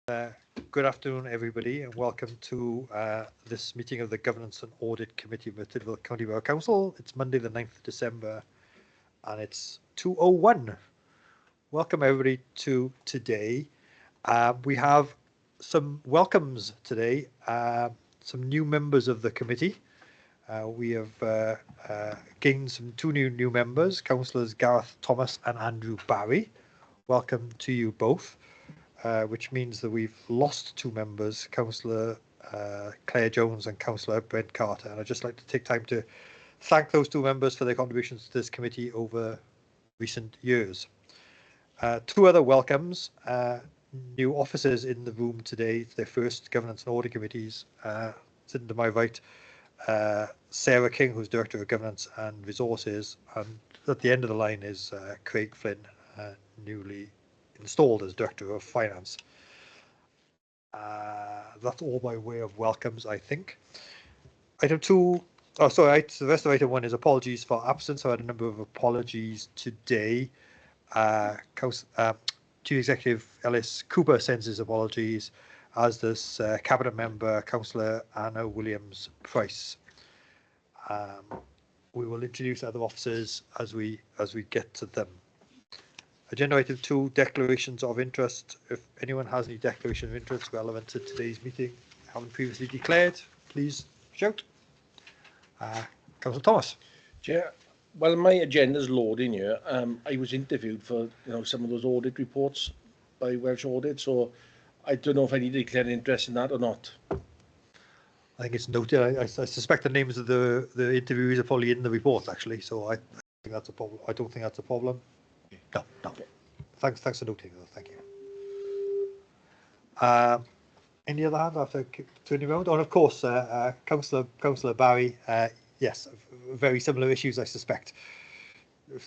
Uh, Good afternoon, everybody, and welcome to this meeting of the Governance and Audit Committee of Tydfil County Borough Council. It's Monday, the 9th of December, and it's 2:01. Welcome, everybody, to today. We have some welcomes today, some new members of the committee. We have gained two new members, Councillors Gareth Thomas and Andrew Barry. Welcome to you both. Which means that we've lost two members, Councillor Claire Jones and Councillor Brent Carter. And I'd just like to take time to thank those two members for their contributions to this committee over recent years. Two other welcomes, new officers in the room today, their first Governance and Audit Committees. Sitting to my right, Sarah King, who's Director of Governance and Resources, and at the end of the line is Craig Flynn, newly installed as Director of Finance. That's all by way of welcomes, I think. Item 2, the rest of item 1 is apologies for absence. I had a number of apologies today. Chief Executive Ellis Cooper sends his apologies, as does Cabinet Member Councillor Anna Williams-Price. We will introduce other officers as we get to them. Agenda item 2, declarations of interest. If anyone has any declaration of interest relevant to today's meeting, haven't previously declared, please shout. Councillor Thomas. Chair, well, my agenda's loading here. I was interviewed for some of those audit reports by Welsh Audit, so I don't know if I need to declare interest in that or not. I think it's noted. I suspect the names of the interviewees are probably in the report, actually, so I think that's a problem. I don't think that's a problem. No. Okay. Thanks for noting that. Thank you. Any other hand after turning around? Oh, and of course, Councillor Barry. Yes, very similar issues, I suspect.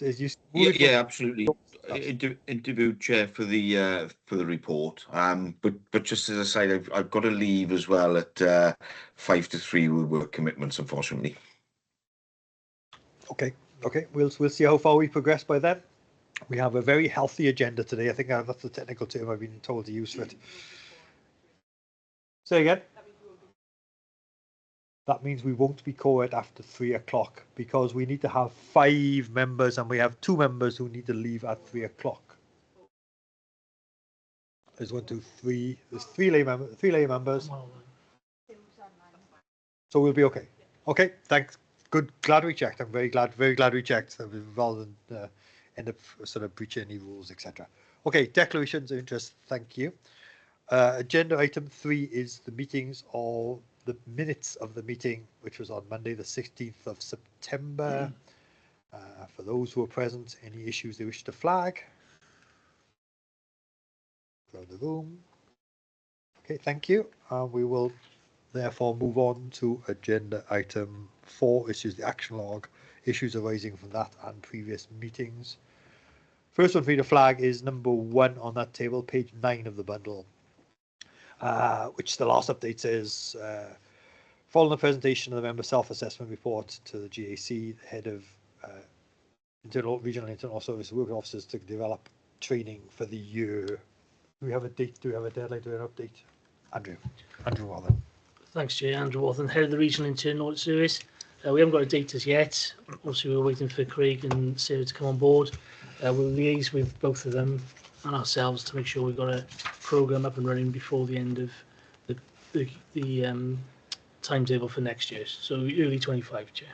Yeah, absolutely. Interviewed chair for the report. But just as I say, I've got to leave as well at 5 to 3 with work commitments, unfortunately. Okay. We'll see how far we progress by then. We have a very healthy agenda today. I think that's the technical term I've been told to use for it. Say again? That means we won't be called after 3 o'clock because we need to have 5 members and we have 2 members who need to leave at 3 o'clock. There's 1, 2, 3. There's 3 lay members. So we'll be okay. Okay, thanks. Good. Glad we checked. I'm very glad we checked rather than end up sort of breaching any rules, etc. Okay, declarations of interest. Thank you. Agenda item 3 is the minutes of the meeting, which was on Monday, the 16th of September. For those who are present, any issues they wish to flag? Around the room. Okay, thank you. We will therefore move on to agenda item 4, which is the action log, issues arising from that and previous meetings. First one for you to flag is number 1 on that table, page 9 of the bundle, which the last update says, following the presentation of the member self-assessment report to the GAC, the head of regional internal service working officers to develop training for the year. Do we have a date? Do we have a deadline? Do we have an update? Andrew Wathen. Thanks, Jay. Andrew Wathen, head of the regional internal audit service. We haven't got a date as yet. Obviously, we're waiting for Craig and Sarah to come on board. We'll liaise with both of them and ourselves to make sure we've got a programme up and running before the end of the timetable for next year. So early 25, Chair.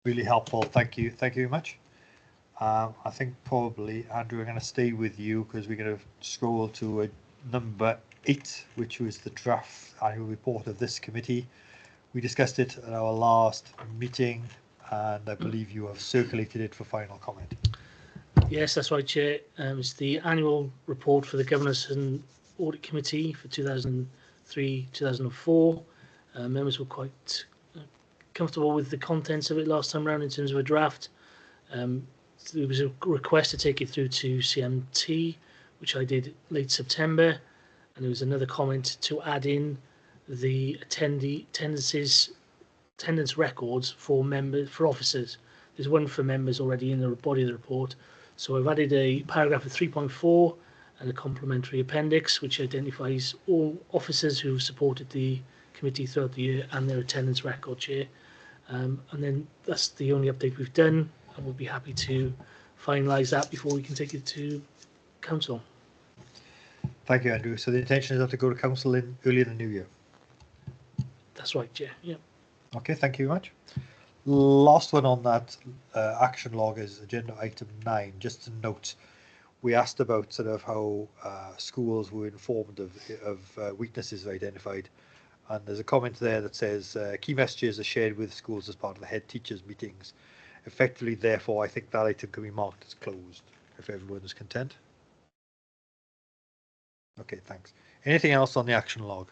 Really helpful. Thank you. Thank you very much. I think probably, Andrew, we're going to stay with you because we're going to scroll to number 8, which was the draft annual report of this committee. We discussed it at our last meeting, and I believe you have circulated it for final comment. Yes, that's right, Chair. It's the annual report for the Governance and Audit Committee for 2003-2004. Members were quite comfortable with the contents of it last time around in terms of a draft. There was a request to take it through to CMT, which I did late September, and there was another comment to add in the attendance records for officers. There's one for members already in the body of the report, so I've added a paragraph of 3.4 and a complementary appendix which identifies all officers who supported the committee throughout the year and their attendance record, Chair. And then that's the only update we've done, and we'll be happy to finalise that before we can take it to Council. Thank you, Andrew. So the intention is to go to Council early in the new year. That's right, Chair. Yeah. Okay, thank you very much. Last one on that action log is agenda item 9. Just to note, we asked about sort of how schools were informed of weaknesses identified, and there's a comment there that says key messages are shared with schools as part of the head teachers meetings. Effectively, therefore, I think that item can be marked as closed if everyone is content. Okay, thanks. Anything else on the action log?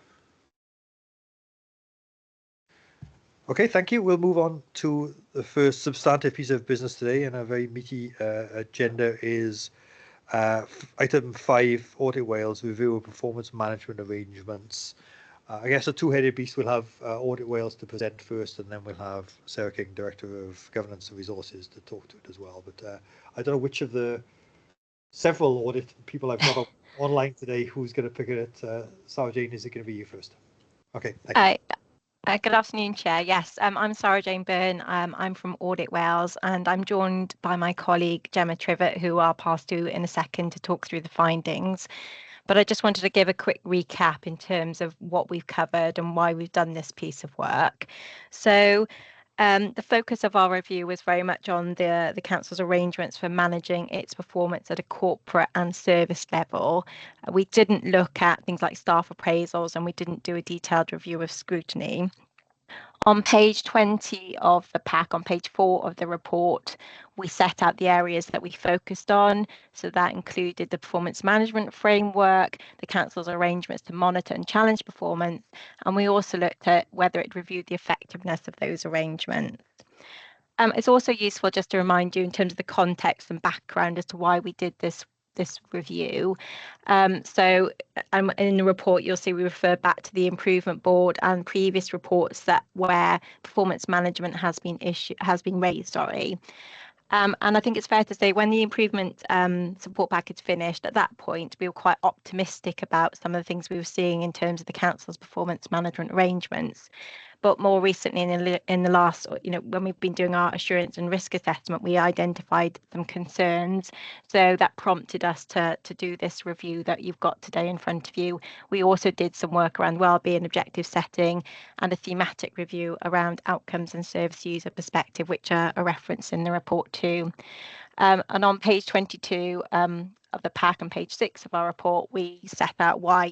Okay, thank you. We'll move on to the first substantive piece of business today, and a very meaty agenda is item 5, Audit Wales, review of performance management arrangements. I guess a two-headed beast. We'll have Audit Wales to present first, and then we'll have Sarah King, Director of Governance and Resources, to talk to it as well. But I don't know which of the several audit people I've got online today who's going to pick it. Sarah Jane, is it going to be you first? Okay, thank you. Good afternoon, Chair. Yes, I'm Sarah Jane Byrne. I'm from Audit Wales, and I'm joined by my colleague Gemma Trivett, who I'll pass to in a second to talk through the findings. But I just wanted to give a quick recap in terms of what we've covered and why we've done this piece of work. So the focus of our review was very much on the Council's arrangements for managing its performance at a corporate and service level. We didn't look at things like staff appraisals, and we didn't do a detailed review of scrutiny. On page 20 of the pack, on page 4 of the report, we set out the areas that we focused on. So that included the performance management framework, the Council's arrangements to monitor and challenge performance, and we also looked at whether it reviewed the effectiveness of those arrangements. It's also useful just to remind you in terms of the context and background as to why we did this review. So in the report, you'll see we refer back to the improvement board and previous reports where performance management has been raised. And I think it's fair to say when the improvement support package finished, at that point, we were quite optimistic about some of the things we were seeing in terms of the Council's performance management arrangements. But more recently, in the last, when we've been doing our assurance and risk assessment, we identified some concerns. So that prompted us to do this review that you've got today in front of you. We also did some work around wellbeing, objective setting, and a thematic review around outcomes and service user perspective, which are referenced in the report too. And on page 22 of the pack and page 6 of our report, we set out why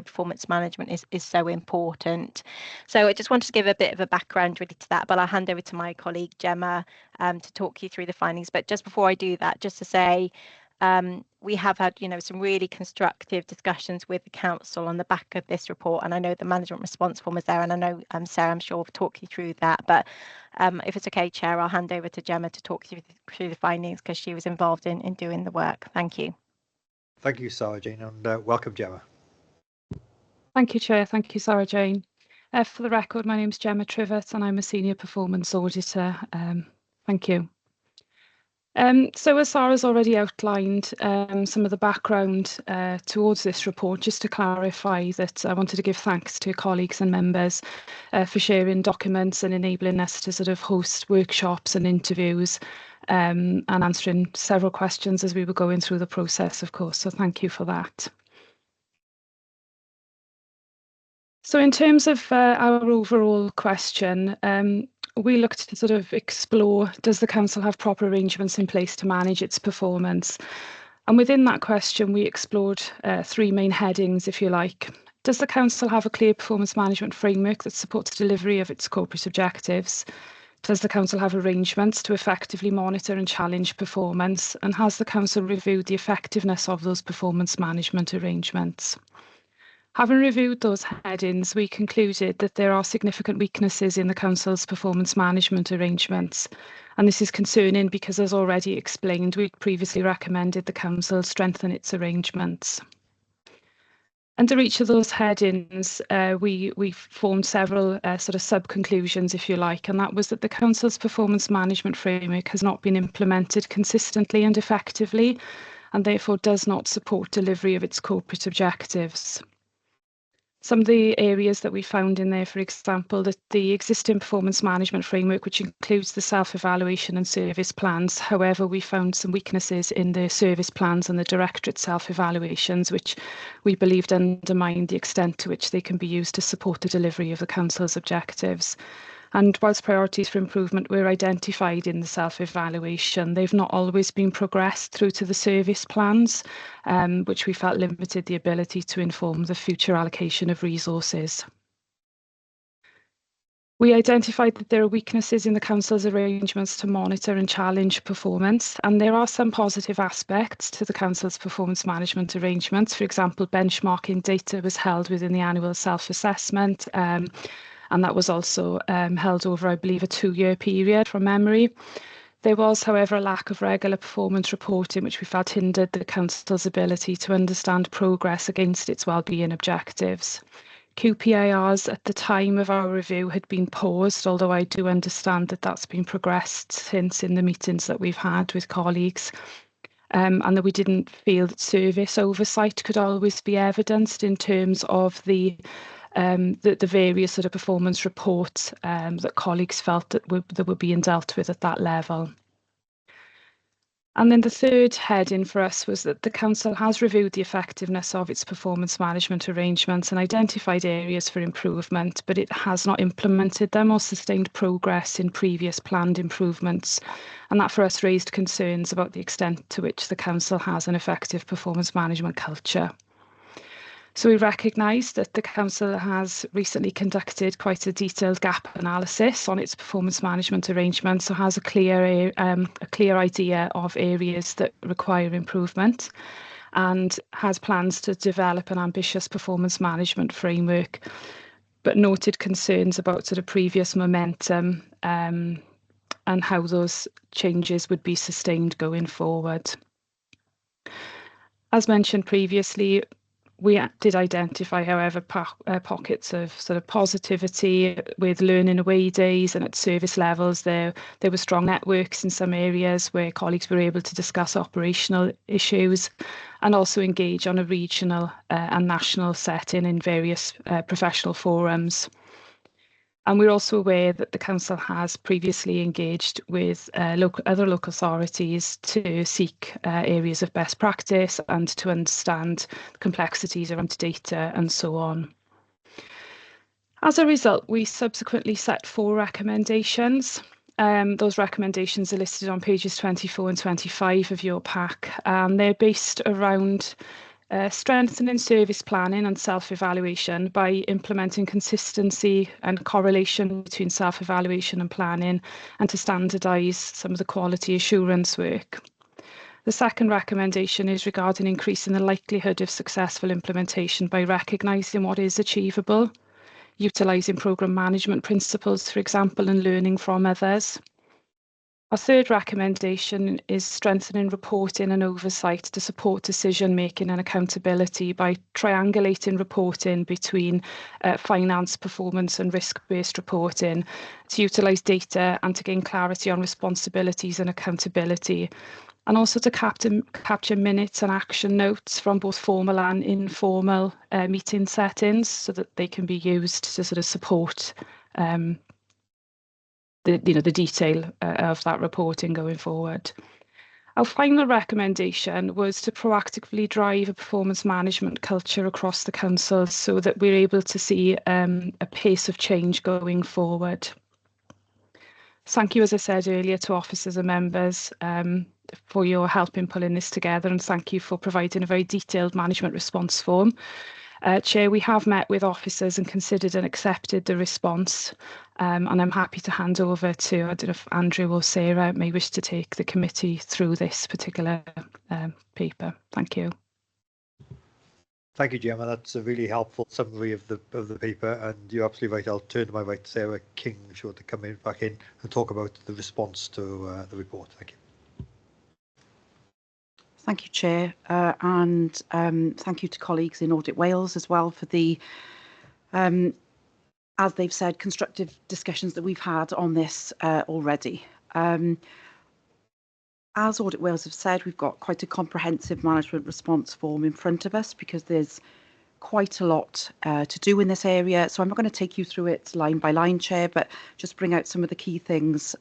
performance management is so important. So I just wanted to give a bit of a background really to that, but I'll hand over to my colleague Gemma to talk you through the findings. But just before I do that, just to say, we have had some really constructive discussions with the Council on the back of this report, and I know the management response form is there, and I know Sarah, I'm sure, will talk you through that. But if it's okay, Chair, I'll hand over to Gemma to talk you through the findings because she was involved in doing the work. Thank you. Thank you, Sarah Jane, and welcome, Gemma. Thank you, Chair. Thank you, Sarah Jane. For the record, my name is Gemma Trivett, and I'm a Senior Performance Auditor. Thank you. So as Sarah's already outlined some of the background towards this report, just to clarify that I wanted to give thanks to colleagues and members for sharing documents and enabling us to sort of host workshops and interviews and answering several questions as we were going through the process, of course. So thank you for that. So in terms of our overall question, we looked to sort of explore, does the Council have proper arrangements in place to manage its performance? And within that question, we explored 3 main headings, if you like. Does the Council have a clear performance management framework that supports delivery of its corporate objectives? Does the Council have arrangements to effectively monitor and challenge performance? And has the Council reviewed the effectiveness of those performance management arrangements? Having reviewed those headings, we concluded that there are significant weaknesses in the Council's performance management arrangements. And this is concerning because, as already explained, we previously recommended the Council strengthen its arrangements. Under each of those headings, we formed several sort of sub-conclusions, if you like, and that was that the Council's performance management framework has not been implemented consistently and effectively, and therefore does not support delivery of its corporate objectives. Some of the areas that we found in there, for example, that the existing performance management framework, which includes the self-evaluation and service plans. However, we found some weaknesses in the service plans and the directorate self-evaluations, which we believed undermined the extent to which they can be used to support the delivery of the Council's objectives. And whilst priorities for improvement were identified in the self-evaluation, they've not always been progressed through to the service plans, which we felt limited the ability to inform the future allocation of resources. We identified that there are weaknesses in the Council's arrangements to monitor and challenge performance, and there are some positive aspects to the Council's performance management arrangements. For example, benchmarking data was held within the annual self-assessment, and that was also held over, I believe, a 2-year period from memory. There was, however, a lack of regular performance reporting, which we felt hindered the Council's ability to understand progress against its wellbeing objectives. QPIRs at the time of our review had been paused, although I do understand that that's been progressed since in the meetings that we've had with colleagues. And that we didn't feel that service oversight could always be evidenced in terms of the various sort of performance reports that colleagues felt that were being dealt with at that level. And then the third heading for us was that the Council has reviewed the effectiveness of its performance management arrangements and identified areas for improvement, but it has not implemented them or sustained progress in previous planned improvements. And that for us raised concerns about the extent to which the Council has an effective performance management culture. So we recognise that the Council has recently conducted quite a detailed gap analysis on its performance management arrangements, so has a clear idea of areas that require improvement, and has plans to develop an ambitious performance management framework, but noted concerns about sort of previous momentum and how those changes would be sustained going forward. As mentioned previously, we did identify, however, pockets of sort of positivity with learning away days, and at service levels there were strong networks in some areas where colleagues were able to discuss operational issues and also engage on a regional and national setting in various professional forums. And we're also aware that the Council has previously engaged with other local authorities to seek areas of best practice and to understand complexities around data and so on. As a result, we subsequently set 4 recommendations. Those recommendations are listed on pages 24 and 25 of your pack. They're based around strengthening service planning and self-evaluation by implementing consistency and correlation between self-evaluation and planning, and to standardise some of the quality assurance work. The second recommendation is regarding increasing the likelihood of successful implementation by recognising what is achievable, utilising programme management principles, for example, and learning from others. Our third recommendation is strengthening reporting and oversight to support decision making and accountability by triangulating reporting between finance, performance and risk-based reporting to utilise data and to gain clarity on responsibilities and accountability, and also to capture minutes and action notes from both formal and informal meeting settings so that they can be used to sort of support the detail of that reporting going forward. Our final recommendation was to proactively drive a performance management culture across the Council so that we're able to see a pace of change going forward. Thank you, as I said earlier, to officers and members for your help in pulling this together, and thank you for providing a very detailed management response form. Chair, we have met with officers and considered and accepted the response, and I'm happy to hand over to, I don't know if Andrew or Sarah may wish to take the committee through this particular paper. Thank you. Thank you, Gemma. That's a really helpful summary of the paper, and you're absolutely right. I'll turn to my right, Sarah King, if she wants to come back in and talk about the response to the report. Thank you. Thank you, Chair, and thank you to colleagues in Audit Wales as well for the, as they've said, constructive discussions that we've had on this already. As as Audit Wales have said, we've got quite a comprehensive management response form in front of us because there's quite a lot to do in this area. So I'm not going to take you through it line by line, Chair, but just bring out some of the key things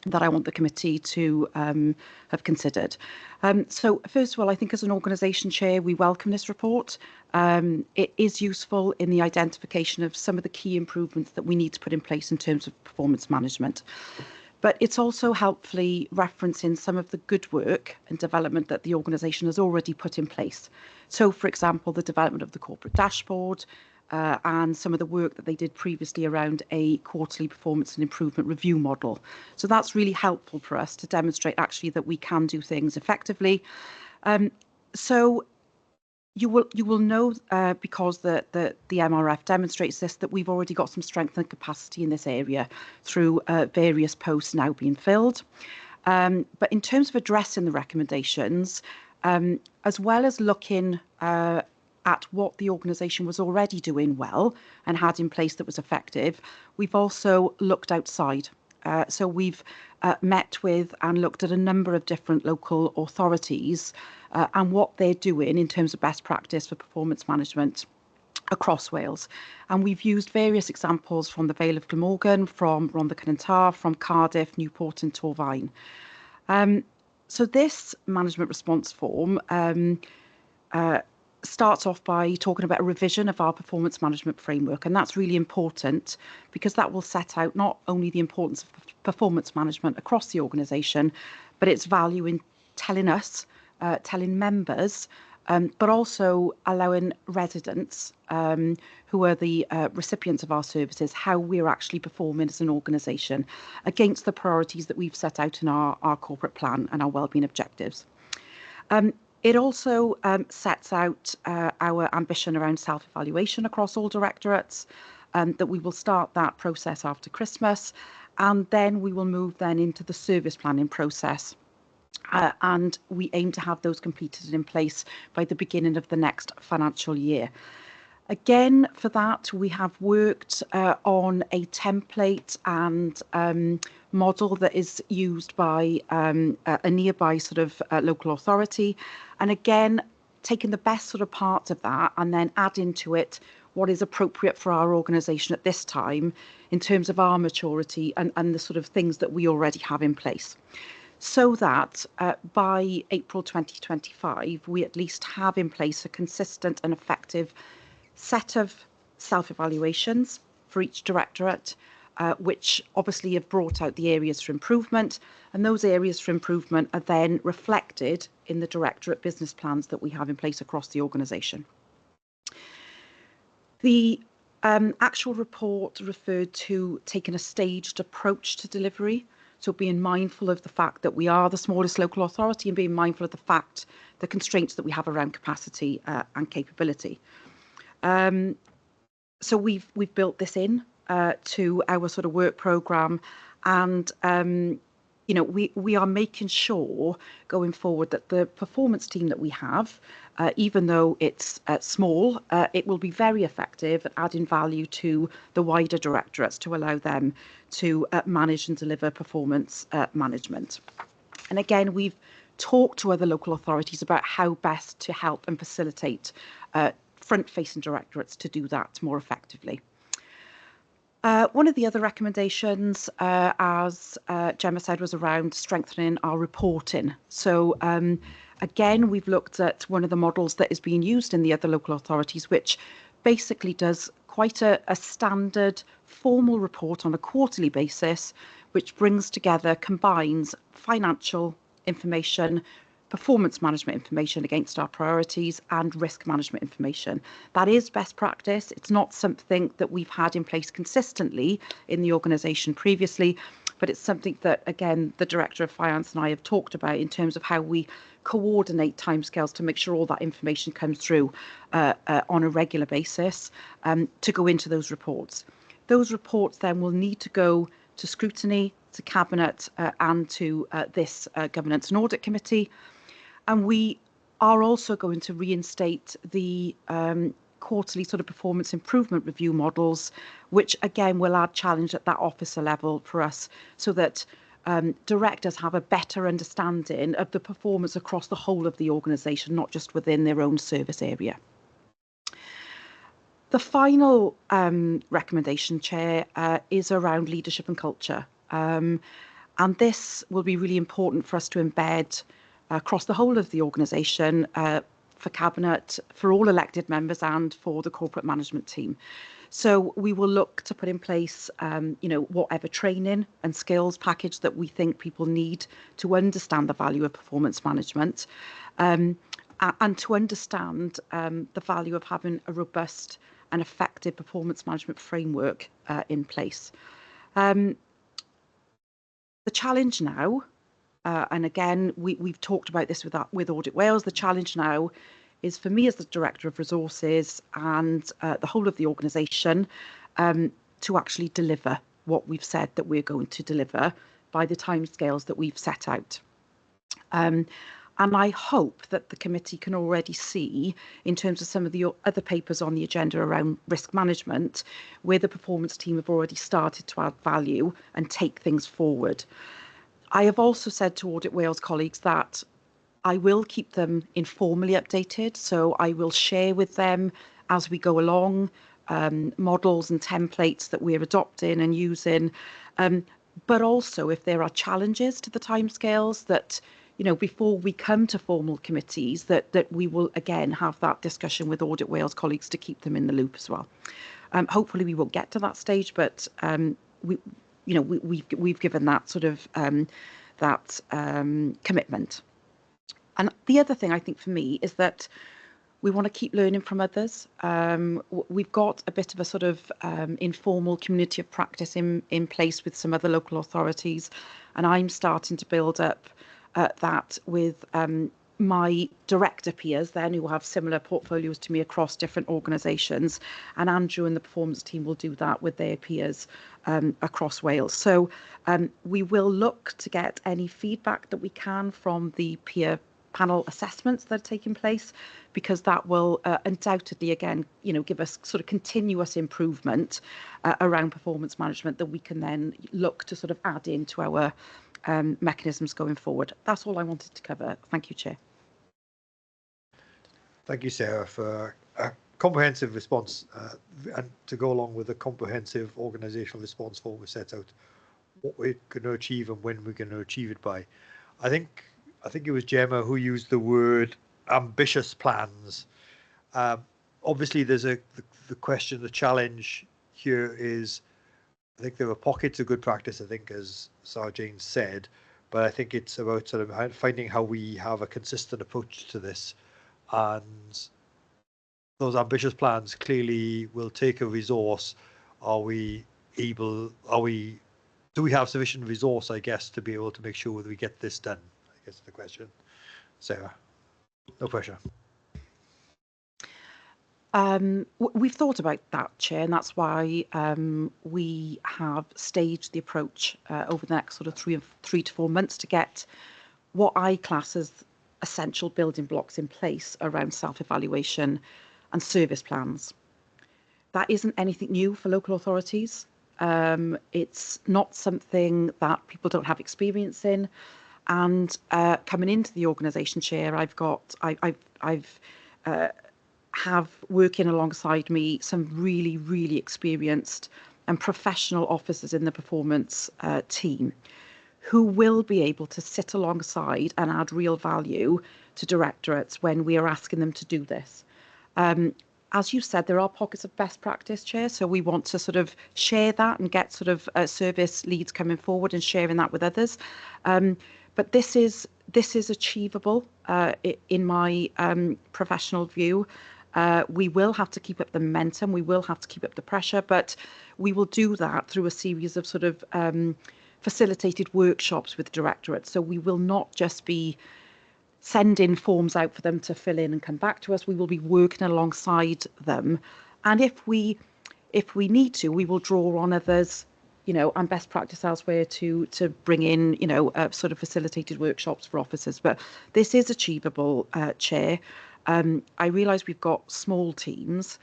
that I want the committee to have considered. So first of all, I think as an organisation, Chair, we welcome this report. It is useful in the identification of some of the key improvements that we need to put in place in terms of performance management. But it's also helpfully referencing some of the good work and development that the organisation has already put in place. So, for example, the development of the corporate dashboard, and some of the work that they did previously around a quarterly performance and improvement review model. So that's really helpful for us to demonstrate actually that we can do things effectively. So you will know because the MRF demonstrates this, that we've already got some strength and capacity in this area through various posts now being filled. But in terms of addressing the recommendations, as well as looking at what the organisation was already doing well and had in place that was effective, we've also looked outside. So we've met with and looked at a number of different local authorities and what they're doing in terms of best practice for performance management across Wales. And we've used various examples from the Vale of Glamorgan, from Rhondda Cynon Taf, from Cardiff, Newport and Torfaen. So this management response form starts off by talking about a revision of our performance management framework, and that's really important because that will set out not only the importance of performance management across the organisation, but its value in telling us, telling members, but also allowing residents who are the recipients of our services how we're actually performing as an organisation against the priorities that we've set out in our corporate plan and our wellbeing objectives. It also sets out our ambition around self-evaluation across all directorates, that we will start that process after Christmas, and then we will move then into the service planning process. And we aim to have those completed in place by the beginning of the next financial year. Again, for that, we have worked on a template and model that is used by a nearby sort of local authority. And again, taking the best sort of parts of that and then adding to it what is appropriate for our organisation at this time in terms of our maturity and the sort of things that we already have in place. So that by April 2025, we at least have in place a consistent and effective set of self-evaluations for each directorate, which obviously have brought out the areas for improvement, and those areas for improvement are then reflected in the directorate business plans that we have in place across the organisation. The actual report referred to taking a staged approach to delivery, so being mindful of the fact that we are the smallest local authority and being mindful of the constraints that we have around capacity and capability. So we've built this in to our sort of work programme, and you know, we are making sure going forward that the performance team that we have, even though it's small, it will be very effective at adding value to the wider directorates to allow them to manage and deliver performance management. And again, we've talked to other local authorities about how best to help and facilitate front-facing directorates to do that more effectively. One of the other recommendations, as Gemma said, was around strengthening our reporting. So again, we've looked at one of the models that is being used in the other local authorities, which basically does quite a standard formal report on a quarterly basis, which brings together, combines financial information, performance management information against our priorities, and risk management information. That is best practice. It's not something that we've had in place consistently in the organisation previously, but it's something that, again, the Director of Finance and I have talked about in terms of how we coordinate timescales to make sure all that information comes through on a regular basis to go into those reports. Those reports then will need to go to scrutiny, to Cabinet and to this Governance and Audit Committee. And we are also going to reinstate the quarterly sort of performance improvement review models, which again will add challenge at that officer level for us, so that directors have a better understanding of the performance across the whole of the organisation, not just within their own service area. The final recommendation, Chair, is around leadership and culture. And this will be really important for us to embed across the whole of the organisation, for Cabinet, for all elected members and for the corporate management team. So we will look to put in place, whatever training and skills package that we think people need to understand the value of performance management, and to understand the value of having a robust and effective performance management framework in place. The challenge now, and again, we've talked about this with Audit Wales, the challenge now is for me as the Director of Resources and the whole of the organisation to actually deliver what we've said that we're going to deliver by the timescales that we've set out. And I hope that the committee can already see, in terms of some of the other papers on the agenda around risk management, where the performance team have already started to add value and take things forward. I have also said to Audit Wales colleagues that I will keep them informally updated, so I will share with them as we go along models and templates that we're adopting and using, but also if there are challenges to the timescales that, before we come to formal committees, that we will again have that discussion with Audit Wales colleagues to keep them in the loop as well. Hopefully we won't get to that stage, but we've given that sort of commitment. And the other thing I think for me is that we want to keep learning from others. We've got a bit of a sort of informal community of practice in place with some other local authorities, and I'm starting to build up that with my director peers then who have similar portfolios to me across different organisations, and Andrew and the performance team will do that with their peers across Wales. So we will look to get any feedback that we can from the peer panel assessments that are taking place, because that will undoubtedly again give us sort of continuous improvement around performance management that we can then look to sort of add into our mechanisms going forward. That's all I wanted to cover. Thank you, Chair. Thank you, Sarah, for a comprehensive response and to go along with a comprehensive organisational response form we set out what we're going to achieve and when we're going to achieve it by. I think it was Gemma who used the word ambitious plans. Obviously, there's the question, the challenge here is, I think there are pockets of good practice, I think, as Sarah Jane said, but I think it's about sort of finding how we have a consistent approach to this. And those ambitious plans clearly will take a resource. Do we have sufficient resource, I guess, to be able to make sure that we get this done? I guess is the question. Sarah, no pressure. We've thought about that, Chair, and that's why we have staged the approach over the next sort of 3 to 4 months to get what I class as essential building blocks in place around self-evaluation and service plans. That isn't anything new for local authorities. It's not something that people don't have experience in. And coming into the organisation, Chair, I've working alongside me some really, really experienced and professional officers in the performance team who will be able to sit alongside and add real value to directorates when we are asking them to do this. As you said, there are pockets of best practice, Chair, so we want to sort of share that and get sort of service leads coming forward and sharing that with others. But this is achievable in my professional view. We will have to keep up the momentum, we will have to keep up the pressure, but we will do that through a series of sort of facilitated workshops with directorates. So we will not just be sending forms out for them to fill in and come back to us. We will be working alongside them. And if we need to, we will draw on others, and best practice elsewhere to bring in, sort of facilitated workshops for officers. But this is achievable, Chair. I realise we've got small teams,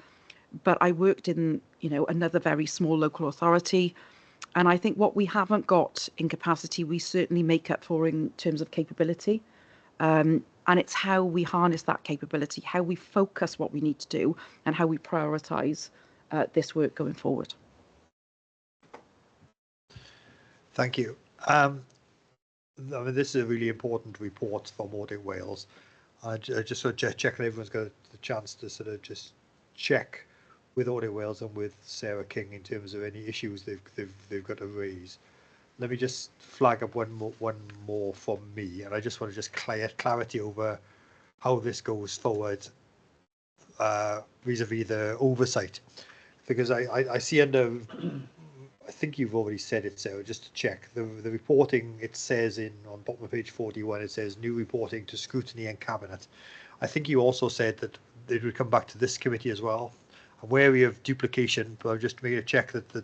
but I worked in, another very small local authority. And I think what we haven't got in capacity, we certainly make up for in terms of capability. And it's how we harness that capability, how we focus what we need to do, and how we prioritise this work going forward. Thank you. I mean, this is a really important report from Audit Wales. I just sort of check that everyone's got the chance to sort of just check with Audit Wales and with Sarah King in terms of any issues they've got to raise. Let me just flag up one more from me, and I just want to just clarity over how this goes forward vis-a-vis the oversight, because I see under, I think you've already said it, Sarah, just to check the reporting. It says on bottom of page 41, it says new reporting to scrutiny and cabinet. I think you also said that it would come back to this committee as well. I'm wary of duplication, but I'm just making a check that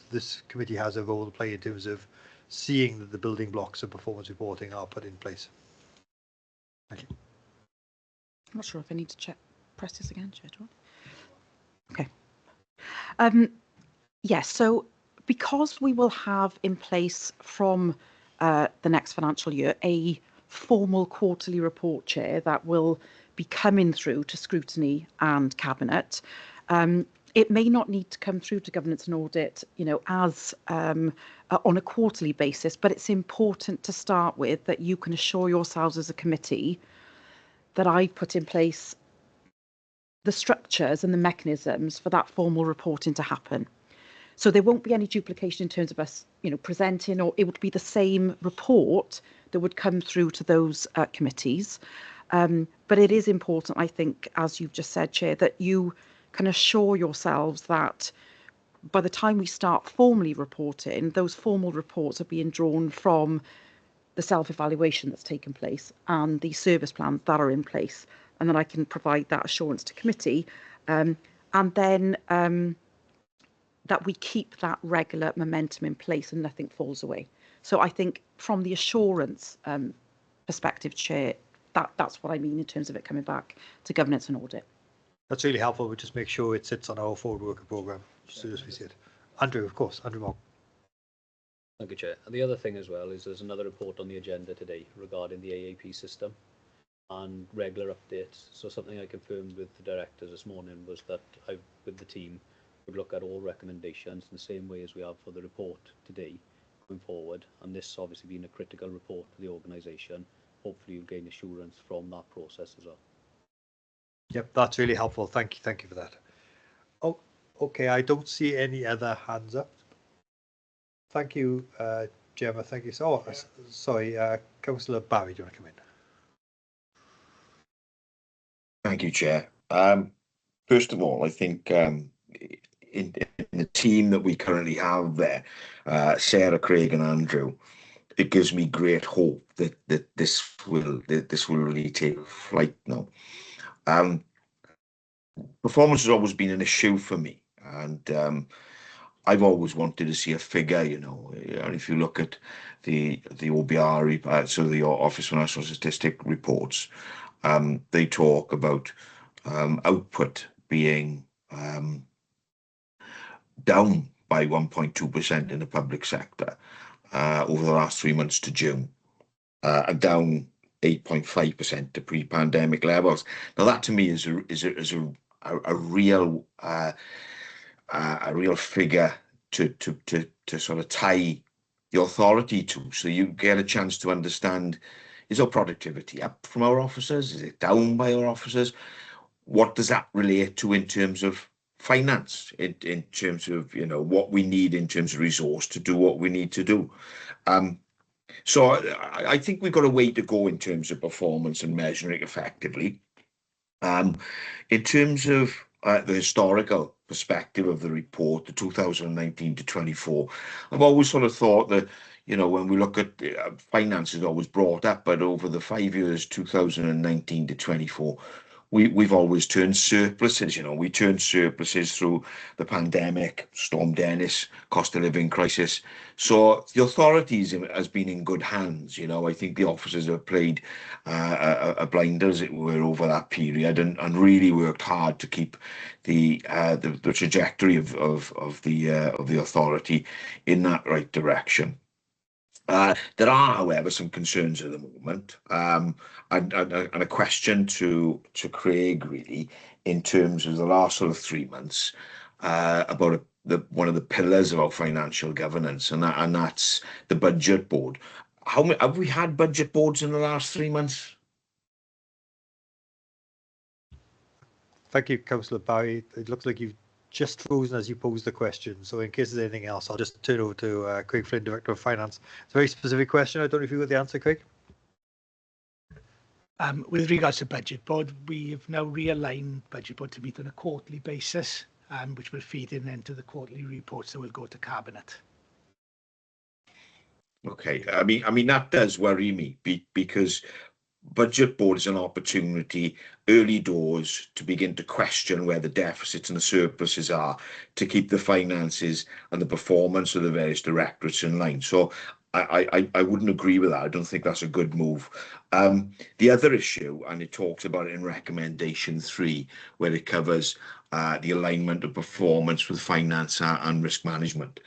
this committee has a role to play in terms of seeing that the building blocks of performance reporting are put in place. Thank you. I'm not sure if I need to press this again, Chair. Okay. Yes, so because we will have in place from the next financial year a formal quarterly report, Chair, that will be coming through to scrutiny and cabinet. It may not need to come through to governance and audit, as on a quarterly basis, but it's important to start with that you can assure yourselves as a committee that I've put in place the structures and the mechanisms for that formal reporting to happen. So there won't be any duplication in terms of us, presenting, or it would be the same report that would come through to those committees. But it is important, I think, as you've just said, Chair, that you can assure yourselves that by the time we start formally reporting, those formal reports are being drawn from the self-evaluation that's taken place and the service plans that are in place, and then I can provide that assurance to committee, and then that we keep that regular momentum in place and nothing falls away. So I think from the assurance perspective, Chair, that's what I mean in terms of it coming back to governance and audit. That's really helpful. We just make sure it sits on our forward worker programme as soon as we see it. Andrew, of course, Andrew Mock. Thank you, Chair. And the other thing as well is there's another report on the agenda today regarding the AAP system and regular updates. So something I confirmed with the directors this morning was that I, with the team, would look at all recommendations in the same way as we have for the report today going forward. And this obviously being a critical report for the organisation, hopefully you'll gain assurance from that process as well. Yep, that's really helpful. Thank you for that. Oh, okay. I don't see any other hands up. Thank you, Gemma. Thank you. So, sorry, Councillor Barry, do you want to come in? Thank you, Chair. First of all, I think in the team that we currently have there, Sarah, Craig, and Andrew, it gives me great hope that this will really take flight now. Performance has always been an issue for me, and I've always wanted to see a figure, and if you look at the OBR, so the Office for National Statistic reports, they talk about output being down by 1.2% in the public sector over the last 3 months to June, and down 8.5% to pre-pandemic levels. Now that to me is a real figure to sort of tie the authority to, so you get a chance to understand, is our productivity up from our officers? Is it down by our officers? What does that relate to in terms of finance, in terms of what we need in terms of resource to do what we need to do? So I think we've got a way to go in terms of performance and measuring effectively. In terms of the historical perspective of the report, the 2019 to 24, I've always sort of thought that, when we look at finance is always brought up, but over the 5 years, 2019 to 24, we've always turned surpluses. You know, we turned surpluses through the pandemic, Storm Dennis, cost of living crisis. So the authorities has been in good hands. You know, I think the officers have played a blinders, it were, over that period, and really worked hard to keep the trajectory of the authority in that right direction. There are, however, some concerns at the moment, and a question to Craig, really, in terms of the last sort of 3 months, about one of the pillars of our financial governance, and that's the budget board. How many have we had budget boards in the last 3 months? Thank you, Councillor Barry. It looks like you've just frozen as you posed the question. So in case there's anything else, I'll just turn over to Craig Flynn, Director of Finance. It's a very specific question. I don't know if you got the answer, Craig. With regards to budget board, we have now realigned budget board to meet on a quarterly basis, which will feed in into the quarterly reports that will go to Cabinet. Okay, I mean that does worry me, because budget board is an opportunity early doors to begin to question where the deficits and the surpluses are, to keep the finances and the performance of the various directorates in line. So I wouldn't agree with that. I don't think that's a good move. The other issue, and it talks about it in recommendation 3, where it covers the alignment of performance with finance and risk management.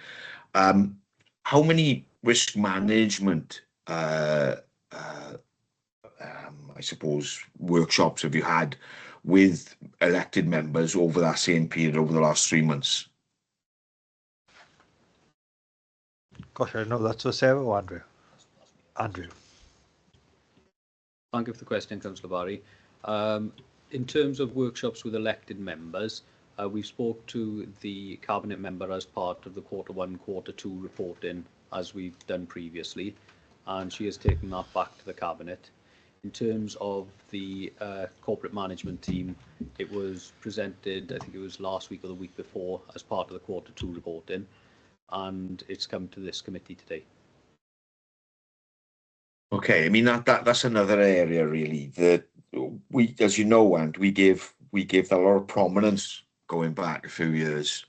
How many risk management I suppose workshops have you had with elected members over that same period, over the last 3 months? Gosh, I don't know. That's for Sarah or Andrew? Andrew. Thank you for the question, Councillor Barry. In terms of workshops with elected members, we spoke to the Cabinet member as part of the Q1, Q2 reporting, as we've done previously, and she has taken that back to the Cabinet. In terms of the corporate management team, it was presented, I think it was last week or the week before, as part of the Q2 reporting, and it's come to this committee today. Okay, I mean that's another area really that we, as you know, and we gave a lot of prominence going back a few years,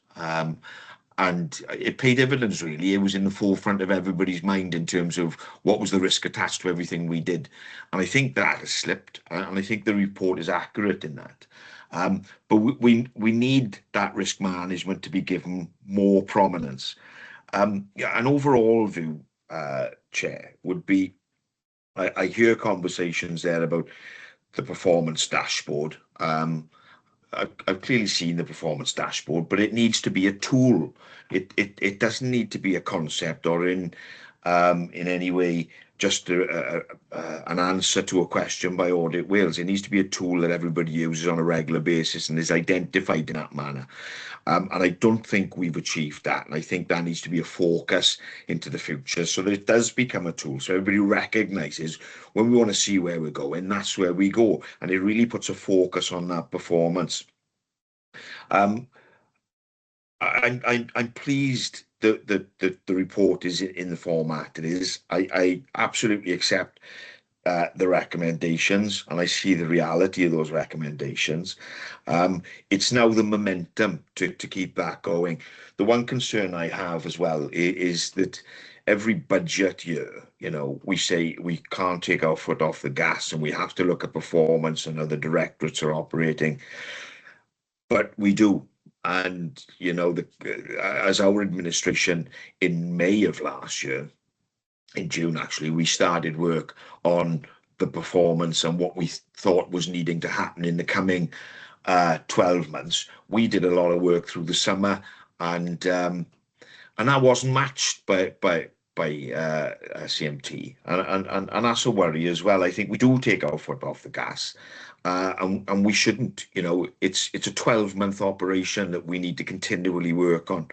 and it paid dividends really. It was in the forefront of everybody's mind in terms of what was the risk attached to everything we did, and I think that has slipped, and I think the report is accurate in that. But we need that risk management to be given more prominence. Yeah, an overall view, Chair, would be, I hear conversations there about the performance dashboard. I've clearly seen the performance dashboard, but it needs to be a tool. It doesn't need to be a concept or in any way just an answer to a question by Audit Wales. It needs to be a tool that everybody uses on a regular basis and is identified in that manner. And I don't think we've achieved that. And I think that needs to be a focus into the future so that it does become a tool. So everybody recognises when we want to see where we're going, that's where we go. And it really puts a focus on that performance. I'm pleased that the report is in the format it is. I absolutely accept the recommendations, and I see the reality of those recommendations. It's now the momentum to keep that going. The one concern I have as well is that every budget year, you know, we say we can't take our foot off the gas and we have to look at performance and how the directorates are operating, but we do. And, you know, as our administration in May of last year, in June actually, we started work on the performance and what we thought was needing to happen in the coming 12 months. We did a lot of work through the summer, and that wasn't matched by CMT, and that's a worry as well. I think we do take our foot off the gas. And we shouldn't, you know, it's a 12-month operation that we need to continually work on.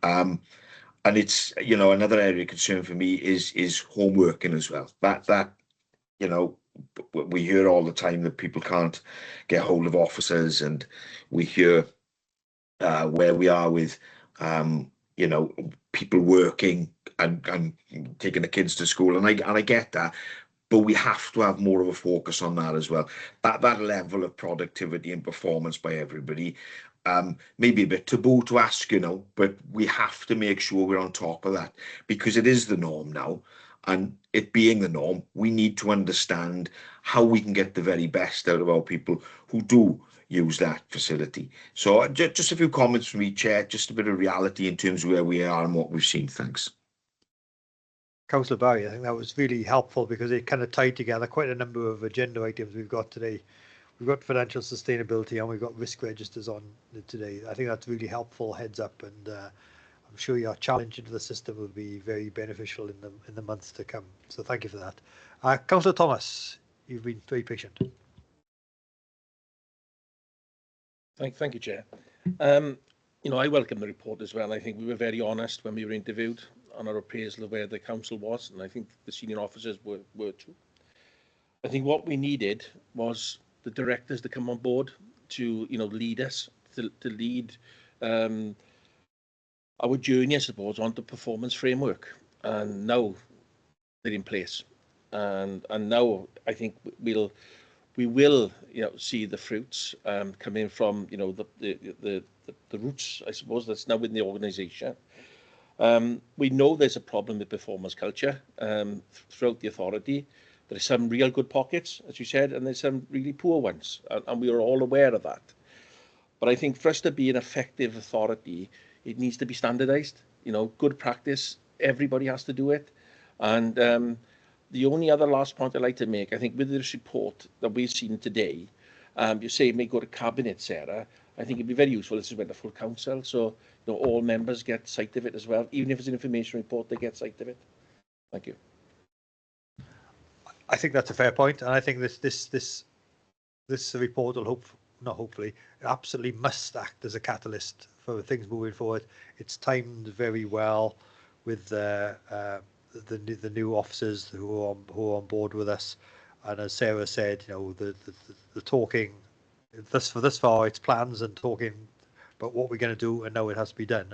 And it's, you know, another area of concern for me is home working as well. That, you know, we hear all the time that people can't get hold of officers, and we hear where we are with, you know, people working and taking the kids to school, and I get that. but we have to have more of a focus on that as well. That level of productivity and performance by everybody, maybe a bit taboo to ask, but we have to make sure we're on top of that, because it is the norm now. And it being the norm, we need to understand how we can get the very best out of our people who do use that facility. So just a few comments from me, Chair, just a bit of reality in terms of where we are and what we've seen. Thanks. Councillor Barry, I think that was really helpful because it kind of tied together quite a number of agenda items we've got today. We've got financial sustainability and we've got risk registers on today. I think that's really helpful heads up, and I'm sure your challenge into the system will be very beneficial in the months to come. So thank you for that. Councillor Thomas, you've been very patient. Thank you, Chair. I welcome the report as well. I think we were very honest when we were interviewed on our appraisal of where the council was, and I think the senior officers were too. I think what we needed was the directors to come on board to, lead us, to lead our journey, I suppose, on the performance framework. And now they're in place, and now I think we will, see the fruits coming from, the roots, I suppose, that's now in the organisation. We know there's a problem with performance culture throughout the authority. There are some real good pockets, as you said, and there's some really poor ones, and we are all aware of that. But I think for us to be an effective authority, it needs to be standardised. Good practice, everybody has to do it. And the only other last point I'd like to make, I think with this report that we've seen today, you say it may go to Cabinet, Sarah. I think it'd be very useful if this went to full council, so all members get sight of it as well. Even if it's an information report, they get sight of it. Thank you. I think that's a fair point, and I think this report will it absolutely must act as a catalyst for things moving forward. It's timed very well with the new officers who are on board with us, and as Sarah said, the talking this far, it's plans and talking about what we're going to do, and now it has to be done.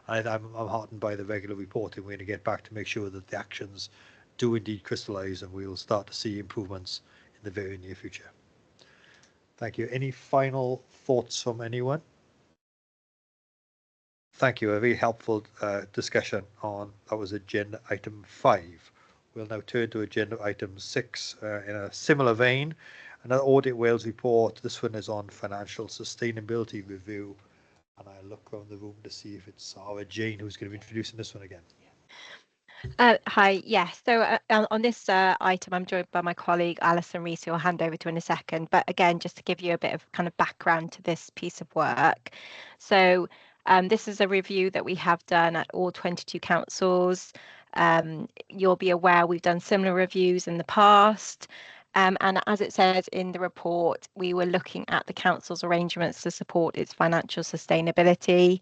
And I'm heartened by the regular reporting. We're going to get back to make sure that the actions do indeed crystallise, and we will start to see improvements in the very near future. Thank you. Any final thoughts from anyone? Thank you. A very helpful discussion on that was agenda item 5. We'll now turn to agenda item 6 in a similar vein. Another Audit Wales report. This one is on financial sustainability review. And I look around the room to see if it's Sarah Jane who's going to be introducing this one again. Hi, yes. So on this item, I'm joined by my colleague Alison Rees, who I'll hand over to in a second. But again, just to give you a bit of kind of background to this piece of work. So this is a review that we have done at all 22 councils. You'll be aware we've done similar reviews in the past. And as it says in the report, we were looking at the council's arrangements to support its financial sustainability.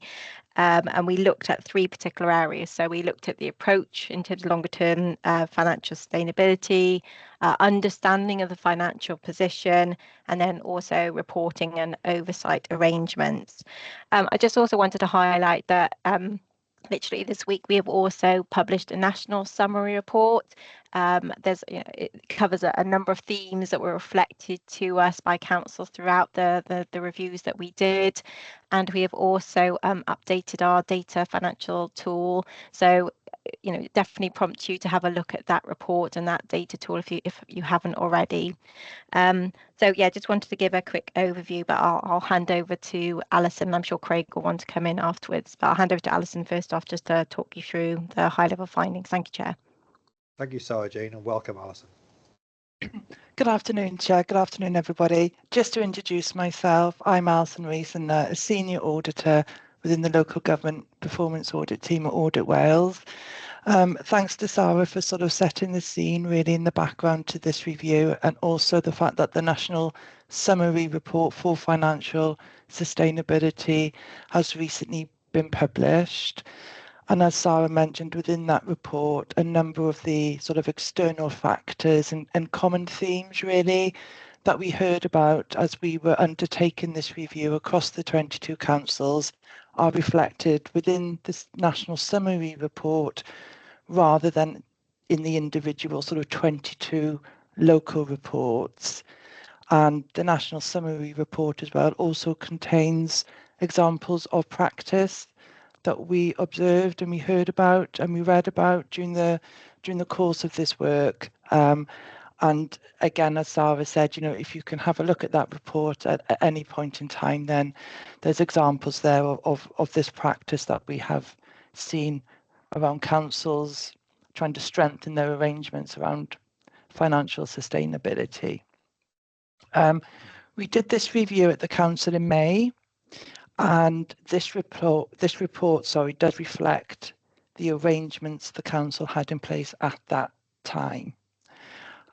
And we looked at 3 particular areas. So we looked at the approach in terms of longer term financial sustainability, understanding of the financial position, and then also reporting and oversight arrangements. I just also wanted to highlight that literally this week we have also published a national summary report. It covers a number of themes that were reflected to us by councils throughout the reviews that we did, and we have also updated our data financial tool. So definitely prompt you to have a look at that report and that data tool if you haven't already. So yeah, just wanted to give a quick overview, but I'll hand over to Alison. I'm sure Craig will want to come in afterwards, but I'll hand over to Alison first off just to talk you through the high level findings. Thank you, Chair. Thank you, Sarah Jane, and welcome, Alison. Good afternoon, Chair. Good afternoon, everybody. Just to introduce myself, I'm Alison Rees, and a senior auditor within the local government performance audit team at Audit Wales. Thanks to Sarah for sort of setting the scene really in the background to this review, and also the fact that the National Summary Report for Financial Sustainability has recently been published. And as Sarah mentioned, within that report, a number of the sort of external factors and common themes really that we heard about as we were undertaking this review across the 22 councils are reflected within this National Summary Report rather than in the individual sort of 22 local reports. And the National Summary Report as well also contains examples of practice that we observed and we heard about and we read about during the course of this work. And again, as Sarah said, you know, if you can have a look at that report at any point in time, then there's examples there of this practice that we have seen around councils trying to strengthen their arrangements around financial sustainability. We did this review at the council in May, and this report does reflect the arrangements the council had in place at that time.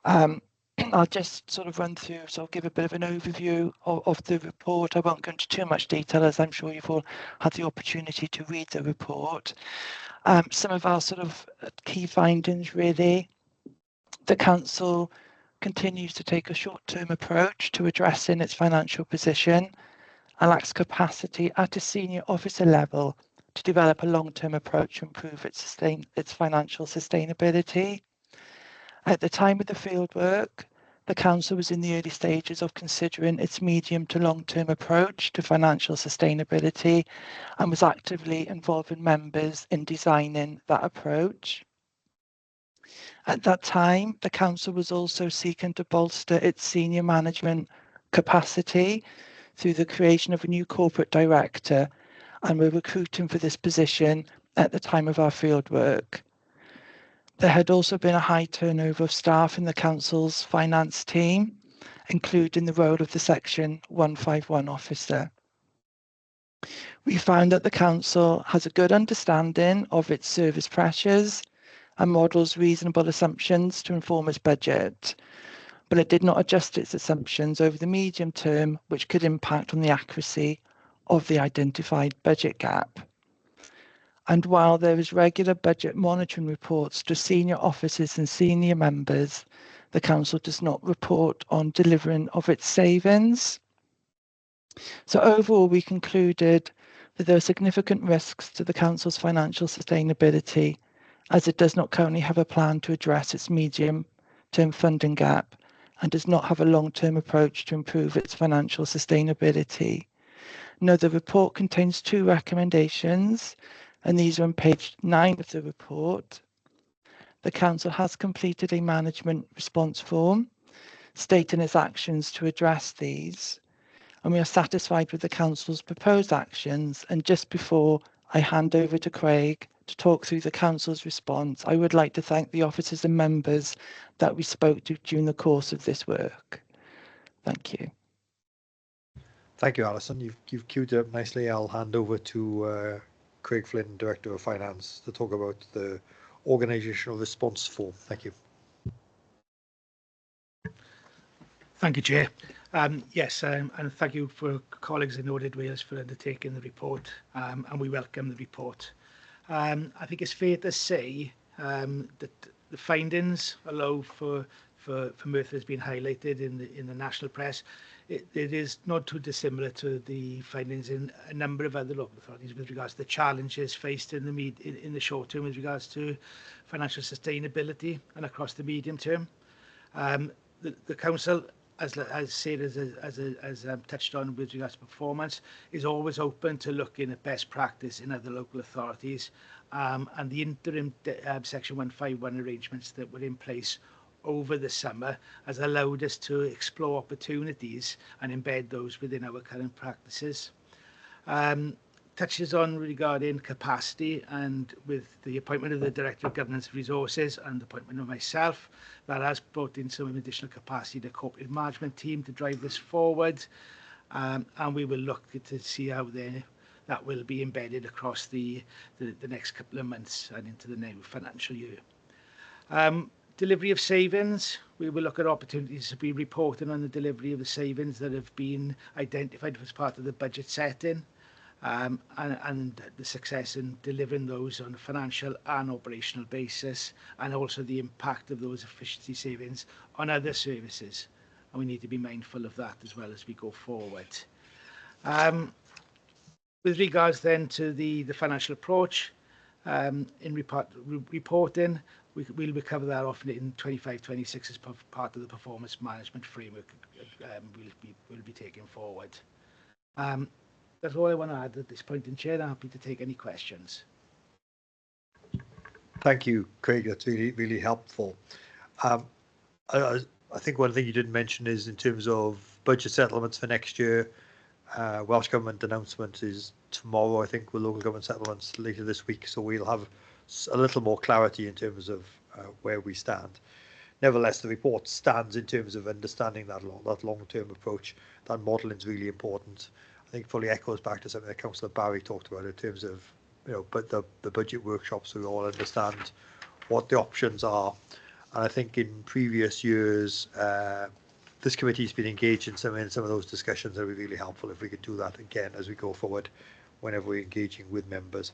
I'll just sort of run through, so I'll give a bit of an overview of the report. I won't go into too much detail, as I'm sure you've all had the opportunity to read the report. Some of our sort of key findings, really. The council continues to take a short-term approach to addressing its financial position and lacks capacity at a senior officer level to develop a long-term approach to improve its financial sustainability. At the time of the fieldwork, the council was in the early stages of considering its medium to long-term approach to financial sustainability and was actively involving members in designing that approach. At that time, the council was also seeking to bolster its senior management capacity through the creation of a new corporate director, and we're recruiting for this position at the time of our fieldwork. There had also been a high turnover of staff in the council's finance team, including the role of the Section 151 officer. We found that the council has a good understanding of its service pressures and models reasonable assumptions to inform its budget, but it did not adjust its assumptions over the medium term, which could impact on the accuracy of the identified budget gap. And while there is regular budget monitoring reports to senior officers and senior members, the council does not report on delivering of its savings. So overall, we concluded that there are significant risks to the council's financial sustainability, as it does not currently have a plan to address its medium-term funding gap and does not have a long-term approach to improve its financial sustainability. Now, the report contains 2 recommendations, and these are on page 9 of the report. The council has completed a management response form stating its actions to address these, and we are satisfied with the council's proposed actions. And just before I hand over to Craig to talk through the council's response, I would like to thank the officers and members that we spoke to during the course of this work. Thank you. Thank you, Alison. You've queued it up nicely. I'll hand over to Craig Flynn, Director of Finance, to talk about the organisational response form. Thank you. Thank you, Chair. Yes, and thank you for colleagues in Audit Wales for undertaking the report, and we welcome the report. I think it's fair to say that the findings, although for Merthyr has been highlighted in the national press, it is not too dissimilar to the findings in a number of other local authorities with regards to the challenges faced in the short term with regards to financial sustainability and across the medium term. The council, as said, as touched on with regards to performance, is always open to looking at best practice in other local authorities, and the interim Section 151 arrangements that were in place over the summer has allowed us to explore opportunities and embed those within our current practices. Touches on regarding capacity, and with the appointment of the Director of Governance and Resources and the appointment of myself, that has brought in some additional capacity to the corporate management team to drive this forward, and we will look to see how that will be embedded across the next couple of months and into the new financial year. Delivery of savings, we will look at opportunities to be reporting on the delivery of the savings that have been identified as part of the budget setting, and the success in delivering those on a financial and operational basis, and also the impact of those efficiency savings on other services. And we need to be mindful of that as well as we go forward. With regards then to the financial approach, in reporting, we'll be cover that off in 25-26 as part of the performance management framework we'll be taking forward. That's all I want to add at this point in Chair. I'm happy to take any questions. Thank you, Craig. That's really, really helpful. I think one thing you didn't mention is in terms of budget settlements for next year. Welsh Government announcement is tomorrow, I think, with local government settlements later this week. So we'll have a little more clarity in terms of where we stand. Nevertheless, the report stands in terms of understanding that long-term approach. That modelling is really important. I think fully echoes back to something that Councillor Barry talked about in terms of, but the budget workshops, so we all understand what the options are. And I think in previous years, this committee has been engaged in some of those discussions. That would be really helpful if we could do that again as we go forward, whenever we're engaging with members.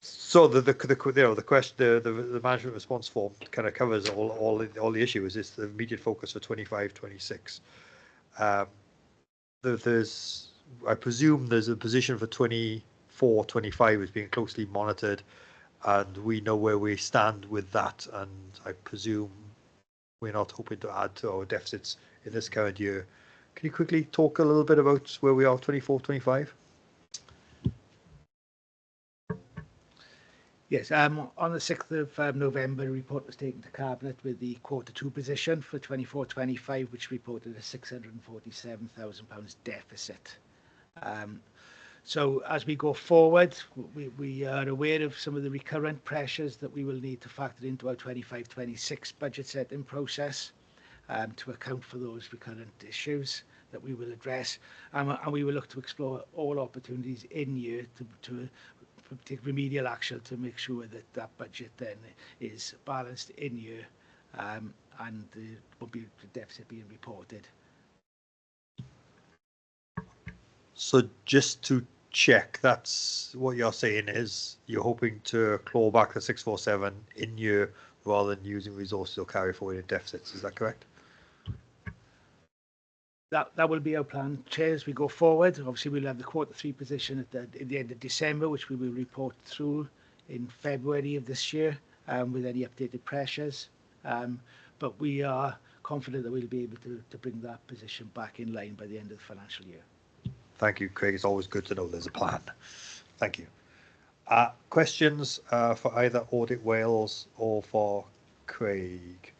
So the question, the management response form kind of covers all the issues. It's the immediate focus for 25-26. I presume there's a position for 24-25 is being closely monitored, and we know where we stand with that. And I presume we're not hoping to add to our deficits in this current year. Can you quickly talk a little bit about where we are 24-25? Yes, on the 6th of November, a report was taken to Cabinet with the Q2 position for 24-25, which reported a £647,000 deficit. So as we go forward, we are aware of some of the recurrent pressures that we will need to factor into our 25-26 budget setting process to account for those recurrent issues that we will address. And we will look to explore all opportunities in year to take remedial action to make sure that that budget then is balanced in year and there will be the deficit being reported. So just to check, that's what you're saying is you're hoping to claw back the 647 in year rather than using resources or carry forward in deficits. Is that correct? That will be our plan, Chair, as we go forward. Obviously, we'll have the Q3 position at the end of December, which we will report through in February of this year with any updated pressures. But we are confident that we'll be able to bring that position back in line by the end of the financial year. Thank you, Craig. It's always good to know there's a plan. Thank you. Questions for either Audit Wales or for Craig?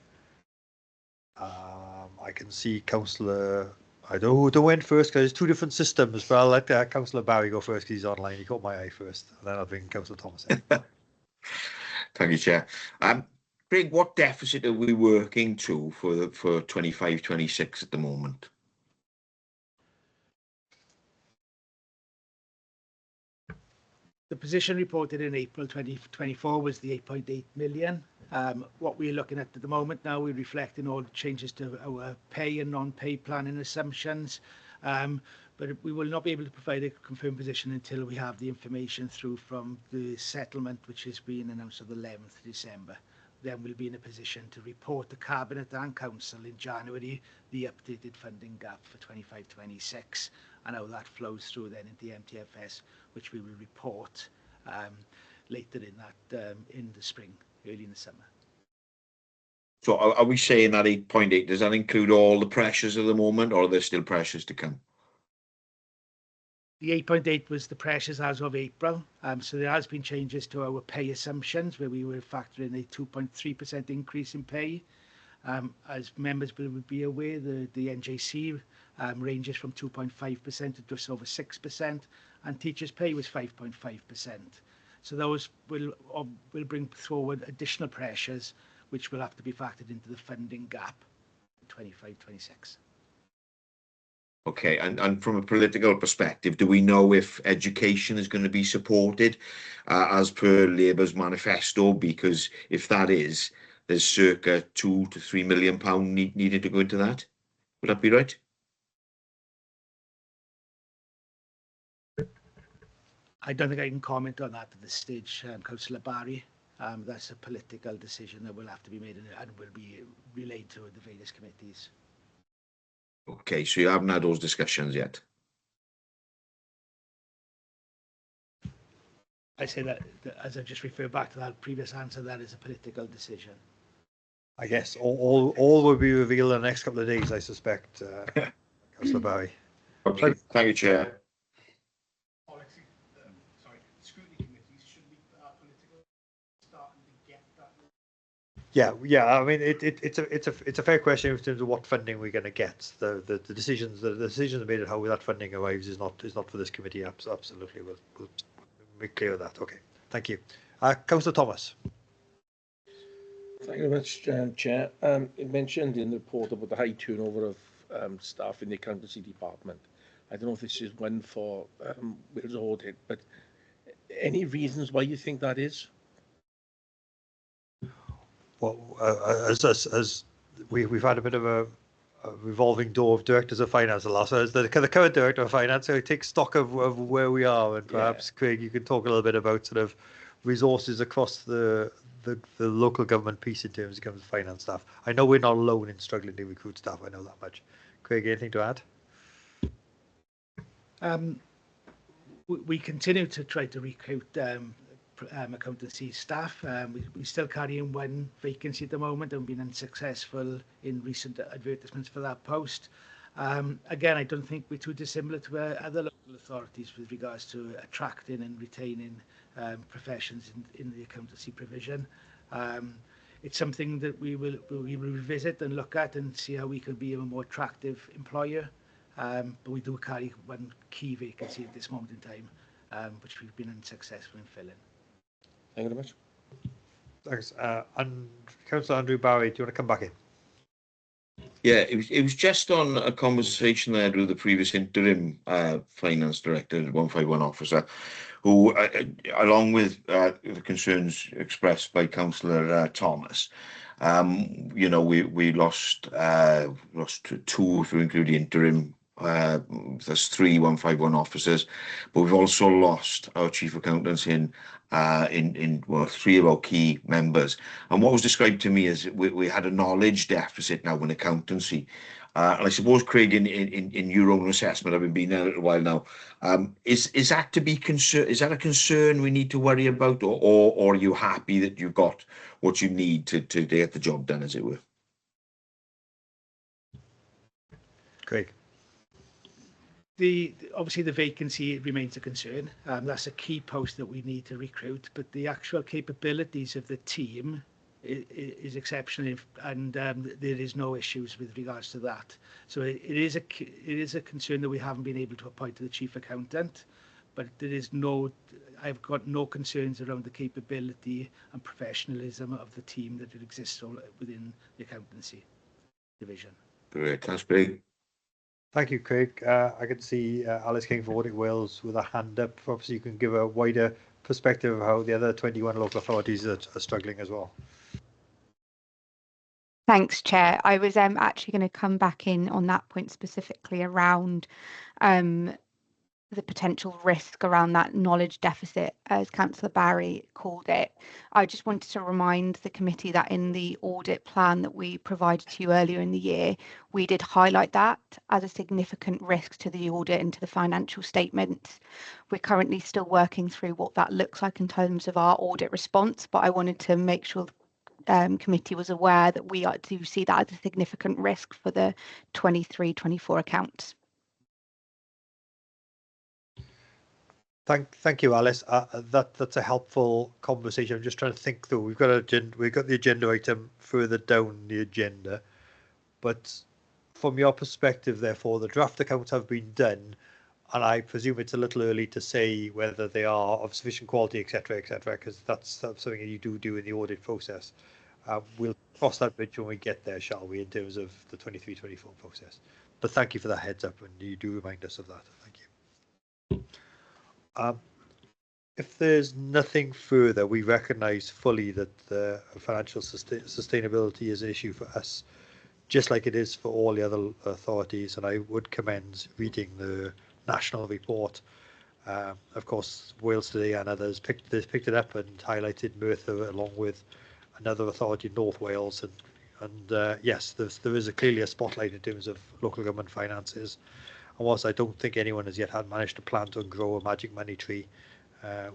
I can see Councillor, I don't know who to went first because there's two different systems, but I'll let Councillor Barry go first because he's online. He caught my eye first, and then I'll bring Councillor Thomas in. Thank you, Chair. Craig, what deficit are we working to for 25-26 at the moment? The position reported in April 2024 was the 8.8 million. What we're looking at the moment now, we're reflecting all changes to our pay and non-pay planning assumptions. But we will not be able to provide a confirmed position until we have the information through from the settlement, which is being announced on the 11th of December. Then we'll be in a position to report to Cabinet and Council in January the updated funding gap for 25-26 and how that flows through then into the MTFS, which we will report later in the spring, early in the summer. So are we saying that 8.8, does that include all the pressures at the moment, or are there still pressures to come? The 8.8 was the pressures as of April. So there has been changes to our pay assumptions where we were factoring a 2.3% increase in pay. As members will be aware, the NJC ranges from 2.5% to just over 6%, and teachers' pay was 5.5%. So those will bring forward additional pressures, which will have to be factored into the funding gap in 25-26. Okay, and from a political perspective, do we know if education is going to be supported as per Labour's manifesto? Because if that is, there's circa £2 to £3 million needed to go into that. Would that be right? I don't think I can comment on that at this stage, Councillor Barry. That's a political decision that will have to be made and will be relayed to the various committees. Okay, so you haven't had those discussions yet? I say that as I just refer back to that previous answer, that is a political decision. I guess all will be revealed in the next couple of days, I suspect, Councillor Barry. Okay. Thank you, Chair. Yeah. I mean, it's a fair question in terms of what funding we're going to get. The decisions made at how that funding arrives is not for this committee. Absolutely, we'll make clear of that. Okay, thank you, Councillor Thomas. Thank you very much, Chair. It mentioned in the report about the high turnover of staff in the accountancy department. I don't know if this is one for Wales Audit, but any reasons why you think that is? Well, as we've had a bit of a revolving door of directors of finance the last. So as the current director of finance, so take stock of where we are, and perhaps Craig, you can talk a little bit about sort of resources across the local government piece in terms of finance staff. I know we're not alone in struggling to recruit staff. I know that much. Craig, anything to add? We continue to try to recruit accountancy staff. We still carry in one vacancy at the moment and been unsuccessful in recent advertisements for that post. Again, I don't think we're too dissimilar to other local authorities with regards to attracting and retaining professions in the accountancy provision. It's something that we will revisit and look at and see how we can be a more attractive employer. But we do carry one key vacancy at this moment in time, which we've been unsuccessful in filling. Thank you very much. Thanks. And Councillor Andrew Barry, do you want to come back in? Yeah, it was just on a conversation I had with the previous interim finance director, 151 officer, who, along with the concerns expressed by Councillor Thomas, you know, we lost two, if you include the interim. There's 3 151 officers, but we've also lost our chief accountants in 3 of our key members. And what was described to me is we had a knowledge deficit now in accountancy. And I suppose, Craig, in your own assessment, having been there a little while now, is that to be concerned? Is that a concern we need to worry about, or are you happy that you've got what you need to get the job done, as it were? Craig. Obviously the vacancy remains a concern. That's a key post that we need to recruit, but the actual capabilities of the team is exceptional, and there is no issues with regards to that. So it is a concern that we haven't been able to appoint to the chief accountant, but I've got no concerns around the capability and professionalism of the team that exists within the accountancy division. Great, thanks, Craig. Thank you, Craig. I can see Alice King for Audit Wales with a hand up. Obviously, you can give a wider perspective of how the other 21 local authorities are struggling as well. Thanks, Chair. I was actually going to come back in on that point specifically around the potential risk around that knowledge deficit, as Councillor Barry called it. I just wanted to remind the committee that in the audit plan that we provided to you earlier in the year, we did highlight that as a significant risk to the audit and to the financial statements. We're currently still working through what that looks like in terms of our audit response, but I wanted to make sure the committee was aware that we do see that as a significant risk for the 23-24 accounts. Thank you, Alice. That's a helpful conversation. I'm just trying to think through. We've got the agenda item further down the agenda, but from your perspective, therefore, the draft accounts have been done, and I presume it's a little early to say whether they are of sufficient quality, etc., because that's something that you do in the audit process. We'll cross that bridge when we get there, shall we, in terms of the 23-24 process. But thank you for that heads up, and you do remind us of that. Thank you. If there's nothing further, we recognise fully that the financial sustainability is an issue for us, just like it is for all the other authorities, and I would commend reading the national report. Of course, Wales Today and others picked it up and highlighted Merthyr along with another authority in North Wales, and yes, there is clearly a spotlight in terms of local government finances. And whilst I don't think anyone has yet managed to plant and grow a magic money tree,